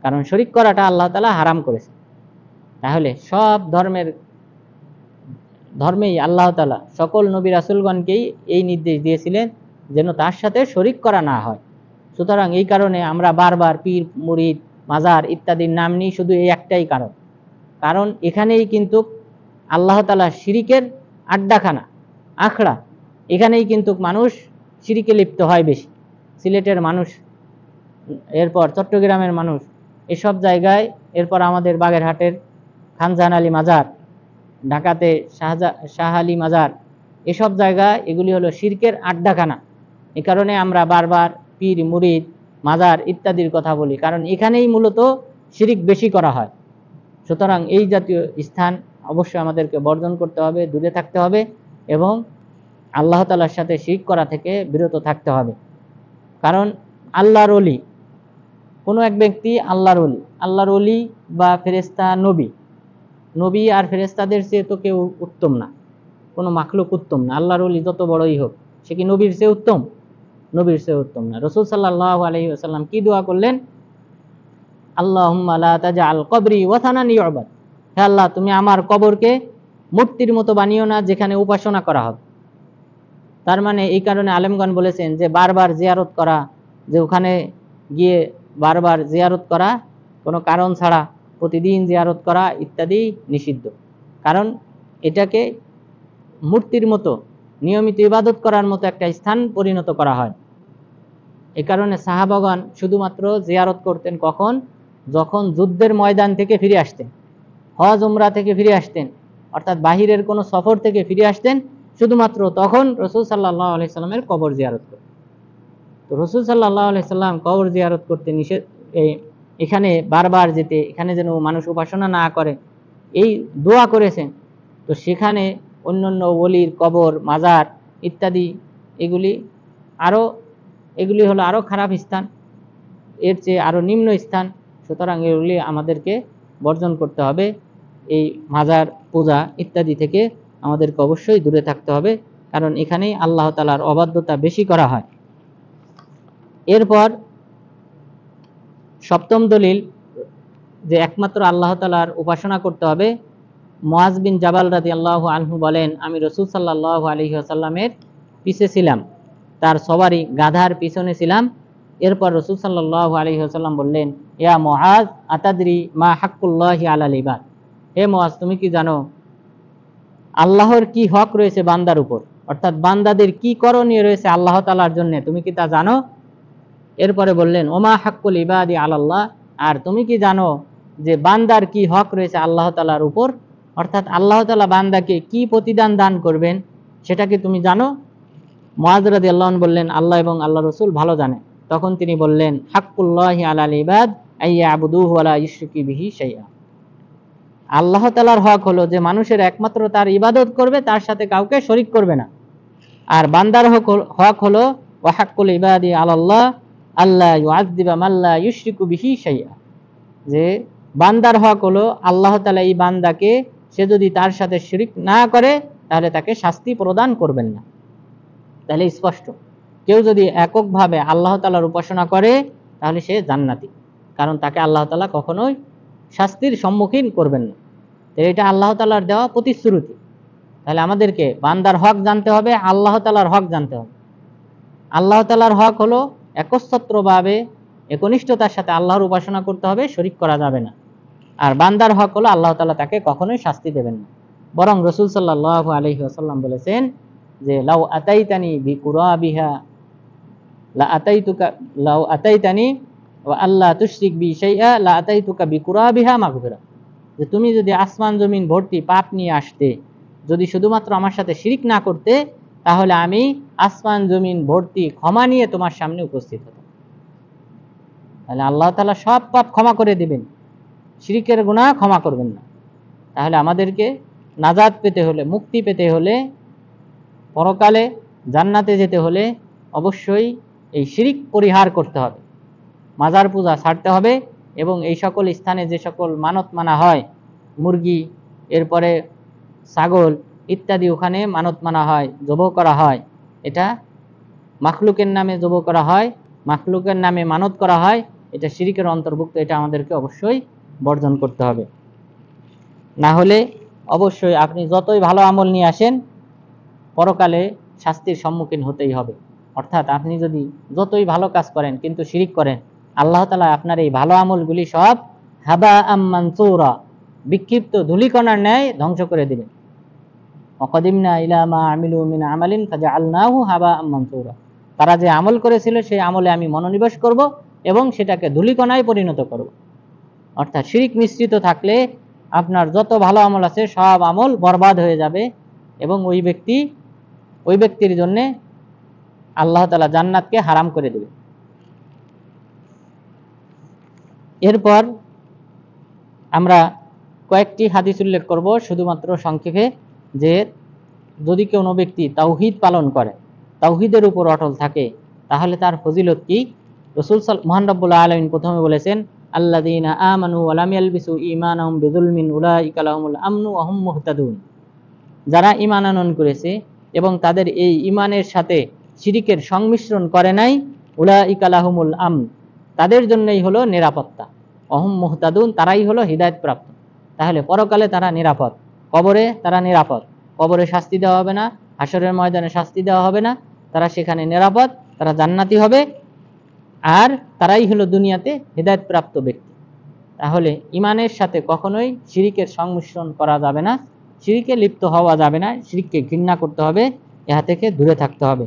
কারণ শরীক করাটা আল্লাহ তাআলা হারাম করেছেন। তাহলে সব ধর্মেই আল্লাহ তাআলা সকল নবী রাসূলগণকেই এই নির্দেশ দিয়েছিলেন যেন তার সাথে শরীক করা না হয়। সুতরাং এই কারণে আমরা বারবার পীর, মুরিদ, মাজার ইত্যাদির নাম নিই, শুধু এই একটাই কারণ এখানেই কিন্তু আল্লাহ তাআলা শিরিকের আড্ডাখানা, আখড়া, এখানেই কিন্তু মানুষ শিরিকে লিপ্ত হয় বেশি। সিলেটের মানুষ, এরপর চট্টগ্রামের মানুষ, এসব জায়গায়, এরপর আমাদের বাগেরহাটের খানজাহান আলী মাজার, ঢাকাতে শাহ আলী মাজার, এসব জায়গা এগুলি হলো শিরকের আড্ডাখানা। এ কারণে আমরা বারবার পীর, মুরিদ, মাজার ইত্যাদির কথা বলি, কারণ এখানেই মূলত শিরিক বেশি করা হয়। সুতরাং এই জাতীয় স্থান অবশ্যই আমাদেরকে বর্জন করতে হবে, দূরে থাকতে হবে এবং আল্লাহ তাআলার সাথে শিরক করা থেকে বিরত থাকতে হবে। কারণ আল্লাহর ওলি, কোনো এক ব্যক্তি আল্লাহর ওলি বা ফেরেশতা, নবী আর ফেরেশতাদের চেয়ে তো কেউ উত্তম না, কোনো মাখলুক উত্তম না। আল্লাহর ওলি যত বড়ই হোক, সে কি নবীর চেয়ে উত্তম? নবীর চেয়ে উত্তম না। রাসূল সাল্লাল্লাহু আলাইহি ওয়াসাল্লাম কি দোয়া করলেন? আল্লাহুম্মা লা তাজআল কবরি ওয়াসানান ইউবাদ। হে আল্লাহ, তুমি আমার কবরকে মূর্তির মতো বানিও না যেখানে উপাসনা করা হবে। তার মানে এই কারণে আলেমগণ বলেছেন যে বারবার জিয়ারত করা, যে ওখানে গিয়ে বারবার জিয়ারত করা কোনো কারণ ছাড়া প্রতিদিন জিয়ারত করা ইত্যাদি নিষিদ্ধ। কারণ এটাকে মূর্তির মতো নিয়মিত ইবাদত করার মতো একটা স্থান পরিণত করা হয়। এ কারণে সাহাবাগণ শুধুমাত্র জিয়ারত করতেন কখন? যখন যুদ্ধের ময়দান থেকে ফিরে আসতেন, হজ উমরা থেকে ফিরে আসতেন, অর্থাৎ বাহিরের কোনো সফর থেকে ফিরে আসতেন, শুধুমাত্র তখন রাসূল সাল্লাল্লাহু আলাইহি সাল্লামের কবর জিয়ারত করতেন। তো রাসূল সাল্লাল্লাহু আলাইহি সাল্লাম কবর জিয়ারত করতে নিষেধ, এখানে বারবার যেতে, এখানে যেন মানুষ উপাসনা না করে, এই দোয়া করেছেন। তো সেখানে অন্যান্য ওলির কবর, মাজার ইত্যাদি এগুলি হলো আরো খারাপ স্থান, এর চেয়ে আরো নিম্ন স্থান। সুতরাং এগুলি আমাদেরকে বর্জন করতে হবে। এই মাজার পূজা ইত্যাদি থেকে আমাদেরকে অবশ্যই দূরে থাকতে হবে, কারণ এখানেই আল্লাহ তাআলার অবাধ্যতা বেশি করা হয়। এরপর সপ্তম দলিল যে একমাত্র আল্লাহ তাআলার উপাসনা করতে হবে। মুআজ বিন জাবাল রাদিয়াল্লাহু আনহু বলেন, আমি রাসূল সাল্লাল্লাহু আলাইহি ওয়াসাল্লামের পিছে ছিলাম, তার সওয়ারি গাধার পিছনে ছিলাম। এরপর রাসূল সাল্লাল্লাহু আলাইহি ওয়াসাল্লাম বললেন, ইয়া মুআজ আতাদরি মা হাক্কুল্লাহি আলাল ইবাদ। হে মুআজ, তুমি কি জানো আল্লাহর কি হক রয়েছে বান্দার উপর, অর্থাৎ বান্দাদের কি করণীয় রয়েছে আল্লাহ তাআলার জন্য, তুমি কি তা জানো? এরপরে বললেন, ওমা হাক্কুল ইবাদি আলাল্লাহ, আর তুমি কি জানো যে বান্দার কি হক রয়েছে আল্লাহ তাআলার উপর, অর্থাৎ আল্লাহ তাআলা বান্দাকে কি প্রতিদান দান করবেন সেটা কি তুমি জানো? মুআজ রাদিয়াল্লাহু আনহু বললেন, আল্লাহ এবং আল্লাহ রাসূল ভালো জানে। তখন তিনি বললেন, হাক্কুল্লাহি আলাল ইবাদ আইয়াবুদুহু ওয়া লা ইউশরিকু বিহি শাইআ। আল্লাহ তাআলার হক হলো যে মানুষের একমাত্র তার ইবাদত করবে, তার সাথে কাউকে শরীক করবে না। আর বান্দার হক হলো ওয়া হাক্কুল ইবাদি আলাল্লাহ আল্লা ইউআযযিবা মান লা ইউশরিকু বিহি শাইআ, যে বান্দার হক হলো আল্লাহ তাআলা এই বান্দাকে সে যদি তার সাথে শিরক না করে তাহলে তাকে শাস্তি প্রদান করবেন না। তাহলে স্পষ্ট, কেউ যদি এককভাবে আল্লাহ তাআলার উপাসনা করে তাহলে সে জান্নাতি, কারণ তাকে আল্লাহ তাআলা কখনোই শাস্তির সম্মুখীন করবেন না। এটা আল্লাহ তাআলার দেওয়া প্রতিশ্রুতি। তাহলে আমাদেরকে বান্দার হক জানতে হবে, আল্লাহ তাআলার হক জানতে হবে। আল্লাহ তাআলার হক হলো একচ্ছত্রভাবে একনিষ্ঠতার সাথে আল্লাহর উপাসনা করতে হবে, শরীক করা যাবে না। আর বান্দার হক হলো আল্লাহ তাআলা তাকে কখনোই শাস্তি দেবেন না। বরং রাসূল সাল্লাল্লাহু আলাইহি ওয়াসাল্লাম বলেছেন যে লাউ আতাইতানি বিকুরাবিহা লা আতাইতুকা, লাউ আতাইতানি ওয়া আল্লা তুশরিক বি শাইআ লা আতাইতুকা বিকুরাবিহা মাগফিরা, যে তুমি যদি আসমান জমিন ভর্তি পাপ নিয়ে আসতে, যদি শুধুমাত্র আমার সাথে শিরিক না করতে, তাহলে আমি আসমান জমিন ভর্তি ক্ষমা নিয়ে তোমার সামনে উপস্থিত হতাম। তাহলে আল্লাহ তাআলা সব পাপ ক্ষমা করে দিবেন, শিরিকের গুনাহ ক্ষমা করবেন না। তাহলে আমাদেরকে নাজাত পেতে হলে, মুক্তি পেতে হলে, পরকালে জান্নাতে যেতে হলে অবশ্যই এই শিরিক পরিহার করতে হবে, মাজার পূজা ছাড়তে হবে, এবং এই সকল স্থানে যে সকল মানত মানা হয়, মুরগি, এরপরে ছাগল ইত্যাদি, ওখানে মানত মানা হয়, জবাহ করা হয়, এটা মাখলুকের নামে জবাহ করা হয়, মাখলুকের নামে মানত করা হয়, এটা শিরিকের অন্তর্ভুক্ত। এটা আমাদেরকে অবশ্যই বর্জন করতে হবে। না হলে অবশ্যই আপনি যতই ভালো আমল নিয়ে আসেন, পরকালে শাস্তির সম্মুখীন হতেই হবে। অর্থাৎ আপনি যদি যতই ভালো কাজ করেন কিন্তু শিরিক করেন, আল্লাহ তাআলা আপনার এই ভালো আমলগুলি সব হাবা আম মানসুরা, বিক্ষিপ্ত ধূলিকণার ন্যায় ধ্বংস করে দিবেন। ওয়াকাদিমনা ইলা মা আমিলু মিন আমালিন ফাজআলনাহু হাবা আম মানসুরা, তারা যে আমল করেছিল সেই আমলে আমি মনোনিবেশ করব এবং সেটাকে ধূলিকণায় পরিণত করব। অর্থাৎ শিরিক মিশ্রিত থাকলে আপনার যত ভালো আমল আছে সব আমল বরবাদ হয়ে যাবে, এবং ওই ব্যক্তির জন্য আল্লাহ তাআলা জান্নাতকে হারাম করে দেবে। এরপর আমরা কয়েকটি হাদিস উল্লেখ করব শুধুমাত্র সংক্ষেপে, যে যদি কোনো ব্যক্তি তাওহীদ পালন করে, তাওহীদের উপর অটল থাকে, তাহলে তার ফজিলত কি। রাসূল মহান রব্বুল আলামিন প্রথমে বলেছেন আল্লাযীনা আমানু ওয়া লাম ইয়ালবিসু ঈমানাহুম বিযুলমিন উলাইকা লাহুমুল আমনু ওয়া হুম মুহতাদুন, যারা ঈমান আনয়ন করেছে এবং তাদের এই ঈমানের সাথে শিরিকের সংমিশ্রণ করে নাই, উলাইকা লাহুমুল আমন, তাদের জন্যই হলো নিরাপত্তা, ওয়া হুম মুহতাদুন, তারাই হলো হিদায়াত প্রাপ্ত। তাহলে পরকালে তারা নিরাপদ, কবরে তারা নিরাপদ, কবরে শাস্তি দেওয়া হবে না, হাসরের ময়দানে শাস্তি দেওয়া হবে না, তারা সেখানে নিরাপদ, তারা জান্নাতি হবে, আর তারাই হলো দুনিয়াতে হিদায়াত প্রাপ্ত ব্যক্তি। তাহলে ঈমানের সাথে কখনোই শিরিকের সংমিশ্রণ করা যাবে না, শিরিকে লিপ্ত হওয়া যাবে না, শিরিককে ঘৃণা করতে হবে, ইহা থেকে দূরে থাকতে হবে।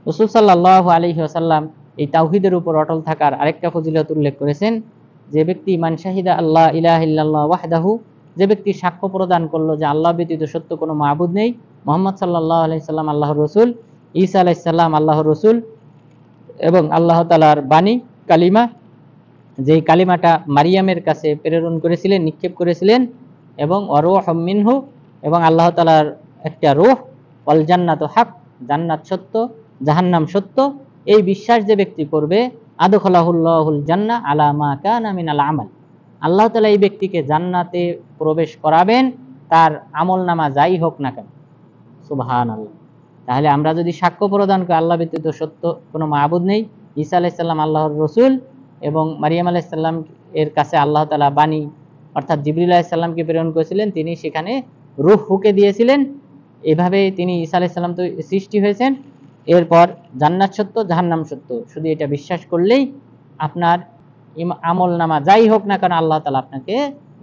রাসূল সাল্লাল্লাহু আলাইহি ওয়াসাল্লাম এই তাওহীদের উপর অটল থাকার আরেকটা ফজিলত উল্লেখ করেছেন, যে ব্যক্তি মান শাহিদা আল্লাহ ইলাহা ইল্লাল্লাহ ওয়াহদাহু, যে ব্যক্তি সাক্ষ্য প্রদান করলো যে আল্লাহ ব্যতীত সত্য কোনো মাবুদ নেই, মুহাম্মদ সাল্লাল্লাহু আলাইহি সাল্লাম আল্লাহর রাসূল, ঈসা আলাইহিস সালাম আল্লাহর রাসূল, এবং আল্লাহ তাআলার বাণী কালিমা, যেই কালিমাটা মারিয়ামের কাছে প্রেরণ করেছিলেন, নিক্ষেপ করেছিলেন, এবং ওয়ারূহুম মিনহু, এবং আল্লাহ তাআলার একটা রূহ, ওয়াল জান্নাতু হক, জান্নাত সত্য, জাহান্নাম সত্য, এই বিশ্বাস যে ব্যক্তি করবে, আদখালাহুল্লাহুল জান্নাহ আলা মা কানা মিনাল আমাল, আল্লাহ তাআলা এই ব্যক্তিকে জান্নাতে প্রবেশ করাবেন তার আমলনামা যাই হোক না কেন। সুবহানাল্লাহ। তাহলে আমরা যদি সাক্ষ্য প্রদান করি আল্লাহ ব্যতীত সত্য কোনো মাবুদ নেই, ঈসা আলাইহিস সালাম আল্লাহর রাসূল, এবং মারিয়াম আলাইহিস সালাম এর কাছে আল্লাহ তাআলা বাণী অর্থাৎ জিবরিল আলাইহিস সালামকে প্রেরণ করেছিলেন, তিনি সেখানে রূহ ফুঁকে দিয়েছিলেন, এভাবে তিনি ঈসা আলাইহিস সালাম তো সৃষ্টি হয়েছেন। এরপর জান্নাত সত্য, জাহান্নাম সত্য, শুধু এটা বিশ্বাস করলেই আপনার আমলনামা যাই হোক না কেন আল্লাহ তাআলা আপনাকে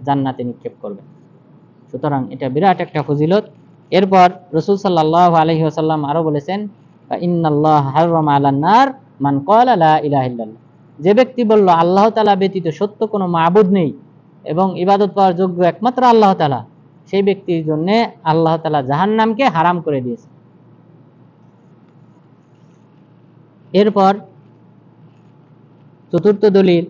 জান্নাতে নিক্ষেপ করবেন। সুতরাং এটা বিরাট একটা ফজিলত। এরপর রাসূল সাল্লাল্লাহু আলাইহি ওয়াসাল্লাম আরো বলেছেন ইন্নাল্লাহা হারামা আলান নার মান ক্বালা লা ইলাহা ইল্লাল্লাহ, যে ব্যক্তি বলল আল্লাহ তাআলা ব্যতীত সত্য কোনো মাবুদ নেই এবং ইবাদত পাওয়ার যোগ্য একমাত্র আল্লাহ তাআলা, সেই ব্যক্তির জন্য আল্লাহ তাআলা জাহান্নামকে হারাম করে দিয়েছে। এরপর চতুর্থ দলিল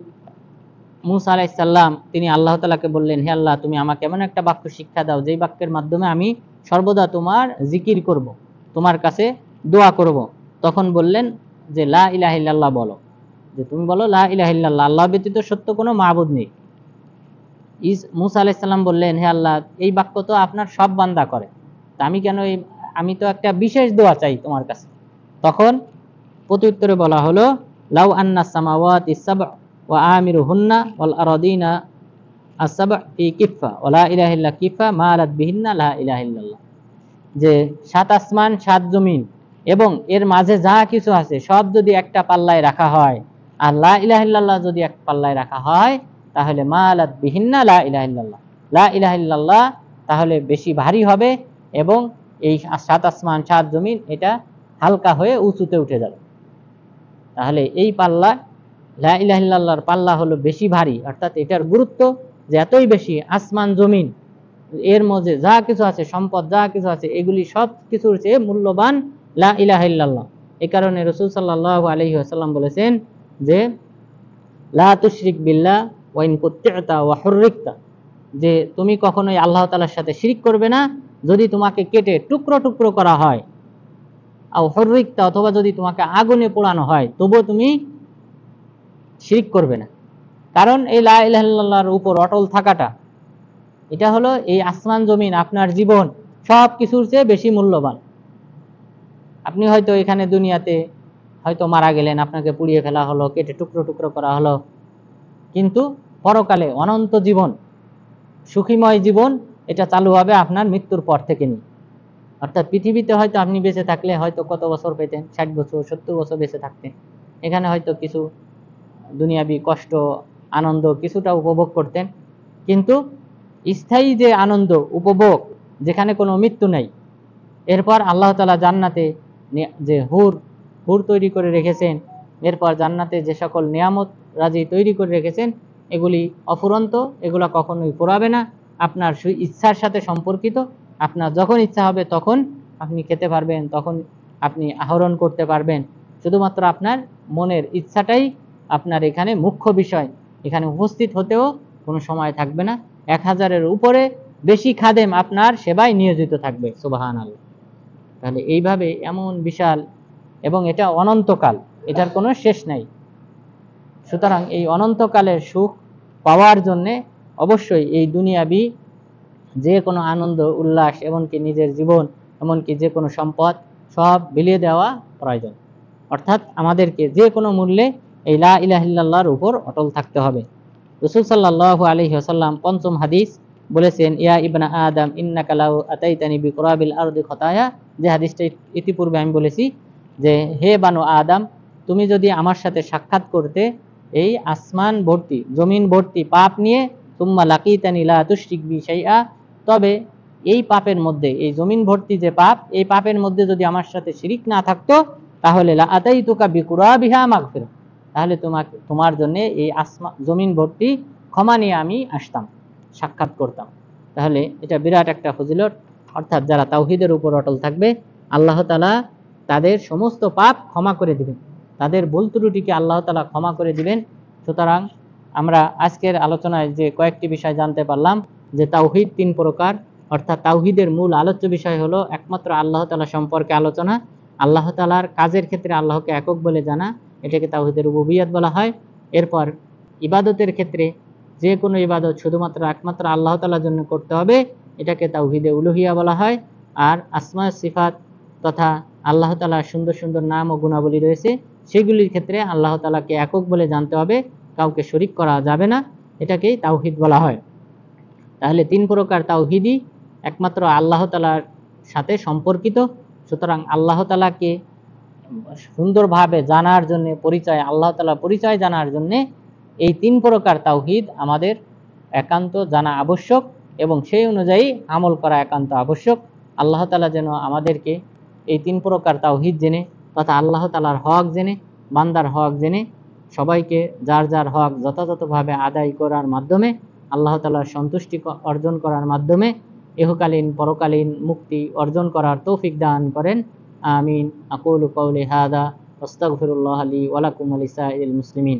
মুসা আলাইহিস সালাম তিনি আল্লাহ তাআলাকে বললেন, হে আল্লাহ, তুমি আমাকে এমন একটা বাক্য শিক্ষা দাও যেই বাক্যের মাধ্যমে আমি সর্বদা তোমার জিকির করব, তোমার কাছে দোয়া করব। তখন বললেন যে লা ইলাহা ইল্লাল্লাহ বলো, যে তুমি বলো লা ইলাহা ইল্লাল্লাহ, আল্লাহ ব্যতীত সত্য কোনো মাবুদ নেই। মুসা আলাইহিস সালাম বললেন, হে আল্লাহ, এই বাক্য তো আপনার সব বান্দা করে, তা আমি তো একটা বিশেষ দোয়া চাই তোমার কাছে। তখন প্রত্যুত্তরে বলা হলো, লাউ আন্না সামাওয়াতি সাবআ ওয়া আমিরুহুন্না ওয়াল আরাদিনা আস-সাবআ ফি কিফা ওয়া লা ইলাহা ইল্লা কিফা মালাত বিহিন্না লা ইলাহা ইল্লাল্লাহ, যে 7 আসমান 7 জমিন এবং এর মাঝে যা কিছু আছে সব যদি একটা পাল্লায় রাখা হয় আর লা ইলাহা ইল্লাল্লাহ যদি এক পাল্লায় রাখা হয়, তাহলে মালাত বিহিন্না লা ইলাহা ইল্লাল্লাহ, লা ইলাহা ইল্লাল্লাহ তাহলে বেশি ভারী হবে এবং এই 7 আসমান 7 জমিন এটা হালকা হয়ে উঁচুতে উঠে যাবে। তাহলে এই পাল্লা, লা ইলাহা ইল্লাল্লাহর পাল্লা হলো বেশি ভারী, অর্থাৎ এটার গুরুত্ব যে এতই বেশি, আসমান জমিন এর মধ্যে যা কিছু আছে, সম্পদ যা কিছু আছে, এগুলি সব কিছুর চেয়ে মূল্যবান লা ইলাহা ইল্লাল্লাহ। এই কারণে রাসূল সাল্লাল্লাহু আলাইহি ওয়াসাল্লাম বলেছেন যে লা তুশরিক বিল্লাহ ওয়া ইন কুতি'তা ওয়া হুররিকতা, যে তুমি কখনোই আল্লাহ তাআলার সাথে শিরক করবে না, যদি তোমাকে কেটে টুকরো টুকরো করা হয়, আও হুররিকতা, অথবা যদি তোমাকে আগুনে পোড়ানো হয়, তবুও তুমি শিরক করবে না। কারণ এই লা ইলাহা ইল্লাল্লাহর উপর অটল থাকাটা, এটা হলো এই আসমান জমিন আপনার জীবন সব কিছুর চেয়ে বেশি মূল্যবান। আপনি হয়তো এখানে দুনিয়াতে হয়তো মারা গেলেন, আপনাকে পুড়িয়ে ফেলা হলো, কেটে টুকরো টুকরো করা হলো, কিন্তু পরকালে অনন্ত জীবন, সুখীময় জীবন, এটা চালু হবে আপনার মৃত্যুর পর থেকে নিয়ে। অর্থাৎ পৃথিবীতে হয়তো আপনি বেঁচে থাকলে হয়তো কত বছর পেতেন, 60 বছর 70 বছর বেঁচে থাকতেন, এখানে হয়তো কিছু দুনিয়াবি কষ্ট আনন্দ কিছুটা উপভোগ করতেন, কিন্তু স্থায়ী যে আনন্দ উপভোগ, যেখানে কোনো মৃত্যু নেই, এরপর আল্লাহ তাআলা জান্নাতে যে হুর তৈরি করে রেখেছেন, এরপর জান্নাতে যে সকল নিয়ামত রাজি তৈরি করে রেখেছেন, এগুলি অফুরন্ত, এগুলো কখনোই ফুরাবে না, আপনার ইচ্ছার সাথে সম্পর্কিত। আপনার যখন ইচ্ছা হবে তখন আপনি খেতে পারবেন, তখন আপনি আহরণ করতে পারবেন, শুধুমাত্র আপনার মনের ইচ্ছাটাই আপনার এখানে মুখ্য বিষয়। এখানে উপস্থিত হতেও কোনো সময় থাকবে না, 1000-এর উপরে বেশি খাদেম আপনার সেবায় নিয়োজিত থাকবে, সুবহানাল্লাহ। তাহলে এইভাবে এমন বিশাল, এবং এটা অনন্তকাল, এটার কোনো শেষ নাই। সুতরাং এই অনন্তকালের সুখ পাওয়ার জন্যে অবশ্যই এই দুনিয়াবি যে কোনো আনন্দ উল্লাস, এমনকি নিজের জীবন, এমনকি যে কোনো সম্পদ সব বিলিয়ে দেওয়া প্রয়োজন। অর্থাৎ আমাদেরকে যে কোনো মূল্যে এই লা ইলাহা ইল্লাল্লাহর উপর অটল থাকতে হবে। রাসূল সাল্লাল্লাহু আলাইহি ওয়াসাল্লাম পঞ্চম হাদিস বলেছেন, ইয়া ইবনা আদম ইন্নাকা লাউ আতাইতানি বিকুরাবিল আরদি খতায়া, যে হাদিসটা ইতিপূর্বে আমি বলেছি, যে হে বানু আদম, তুমি যদি আমার সাথে সাক্ষাৎ করতে এই আসমান ভর্তি জমিন ভর্তি পাপ নিয়ে, সুম্মা লাকিতানি লা তুশরিক বি শাইআ, তবে এই পাপের মধ্যে, এই জমিন ভর্তি যে পাপ, এই পাপের মধ্যে যদি আমার সাথে শিরিক না থাকতো, তাহলে লা আতাইতুকা বিকুরাবিহা মাগফিরা, তাহলে তোমার জন্য এই জমিন ভর্তি ক্ষমা নিয়ে আমি আসতাম, সাক্ষাৎ করতাম। তাহলে এটা বিরাট একটা ফজিলত। অর্থাৎ যারা তাওহীদের উপর অটল থাকবে, আল্লাহ তাআলা তাদের সমস্ত পাপ ক্ষমা করে দিবেন, তাদের ভুল ত্রুটিকে আল্লাহ তাআলা ক্ষমা করে দিবেন। সুতরাং আমরা আজকের আলোচনায় যে কয়েকটি বিষয় জানতে পারলাম, যে তাওহীদ 3 প্রকার, অর্থাৎ তাওহীদের মূল আলোচ্য বিষয় হলো একমাত্র আল্লাহ তাআলা সম্পর্কে আলোচনা, আল্লাহ তাআলার কাজের ক্ষেত্রে আল্লাহকে একক বলে জানা, এটাকে তাওহীদের রুবুবিয়্যাত বলা হয়। এরপর ইবাদতের ক্ষেত্রে যে কোনো ইবাদত শুধুমাত্র একমাত্র আল্লাহ তাআলার জন্য করতে হবে, এটাকে তাওহীদে উলুহিয়া বলা হয়। আর আসমা সিফাত তথা আল্লাহ তাআলার সুন্দর সুন্দর নাম ও গুণাবলী রয়েছে, সেগুলির ক্ষেত্রে আল্লাহ তাআলাকে একক বলে জানতে হবে, কাউকে শরীক করা যাবে না, এটাকেই তাওহীদ বলা হয়। তাহলে 3 প্রকার তাওহীদই একমাত্র আল্লাহ তাআলার সাথে সম্পর্কিত। সুতরাং আল্লাহ তাআলাকে সুন্দরভাবে জানার জন্য, আল্লাহ তাআলা পরিচয় জানার জন্য এই 3 প্রকার তাওহীদ আমাদের একান্ত জানা আবশ্যক, এবং সেই অনুযায়ী আমল করা একান্ত আবশ্যক। আল্লাহ তাআলা যেন আমাদেরকে এই 3 প্রকার তাওহীদ জেনে, তথা আল্লাহ তাআলার হক জেনে, বান্দার হক জেনে, সবাইকে যার যার হক যথাযথভাবে আদায় করার মাধ্যমে আল্লাহ তাআলার সন্তুষ্টি অর্জন করার মাধ্যমে ইহকালীন পরকালীন মুক্তি অর্জন করার তৌফিক দান করেন। আমিন। আকুলু কওলি হাযা ওয়াস্তাগফিরুল্লাহ লি ওয়া লাকুম ওয়া লিসাইরিল মুসলিমিন।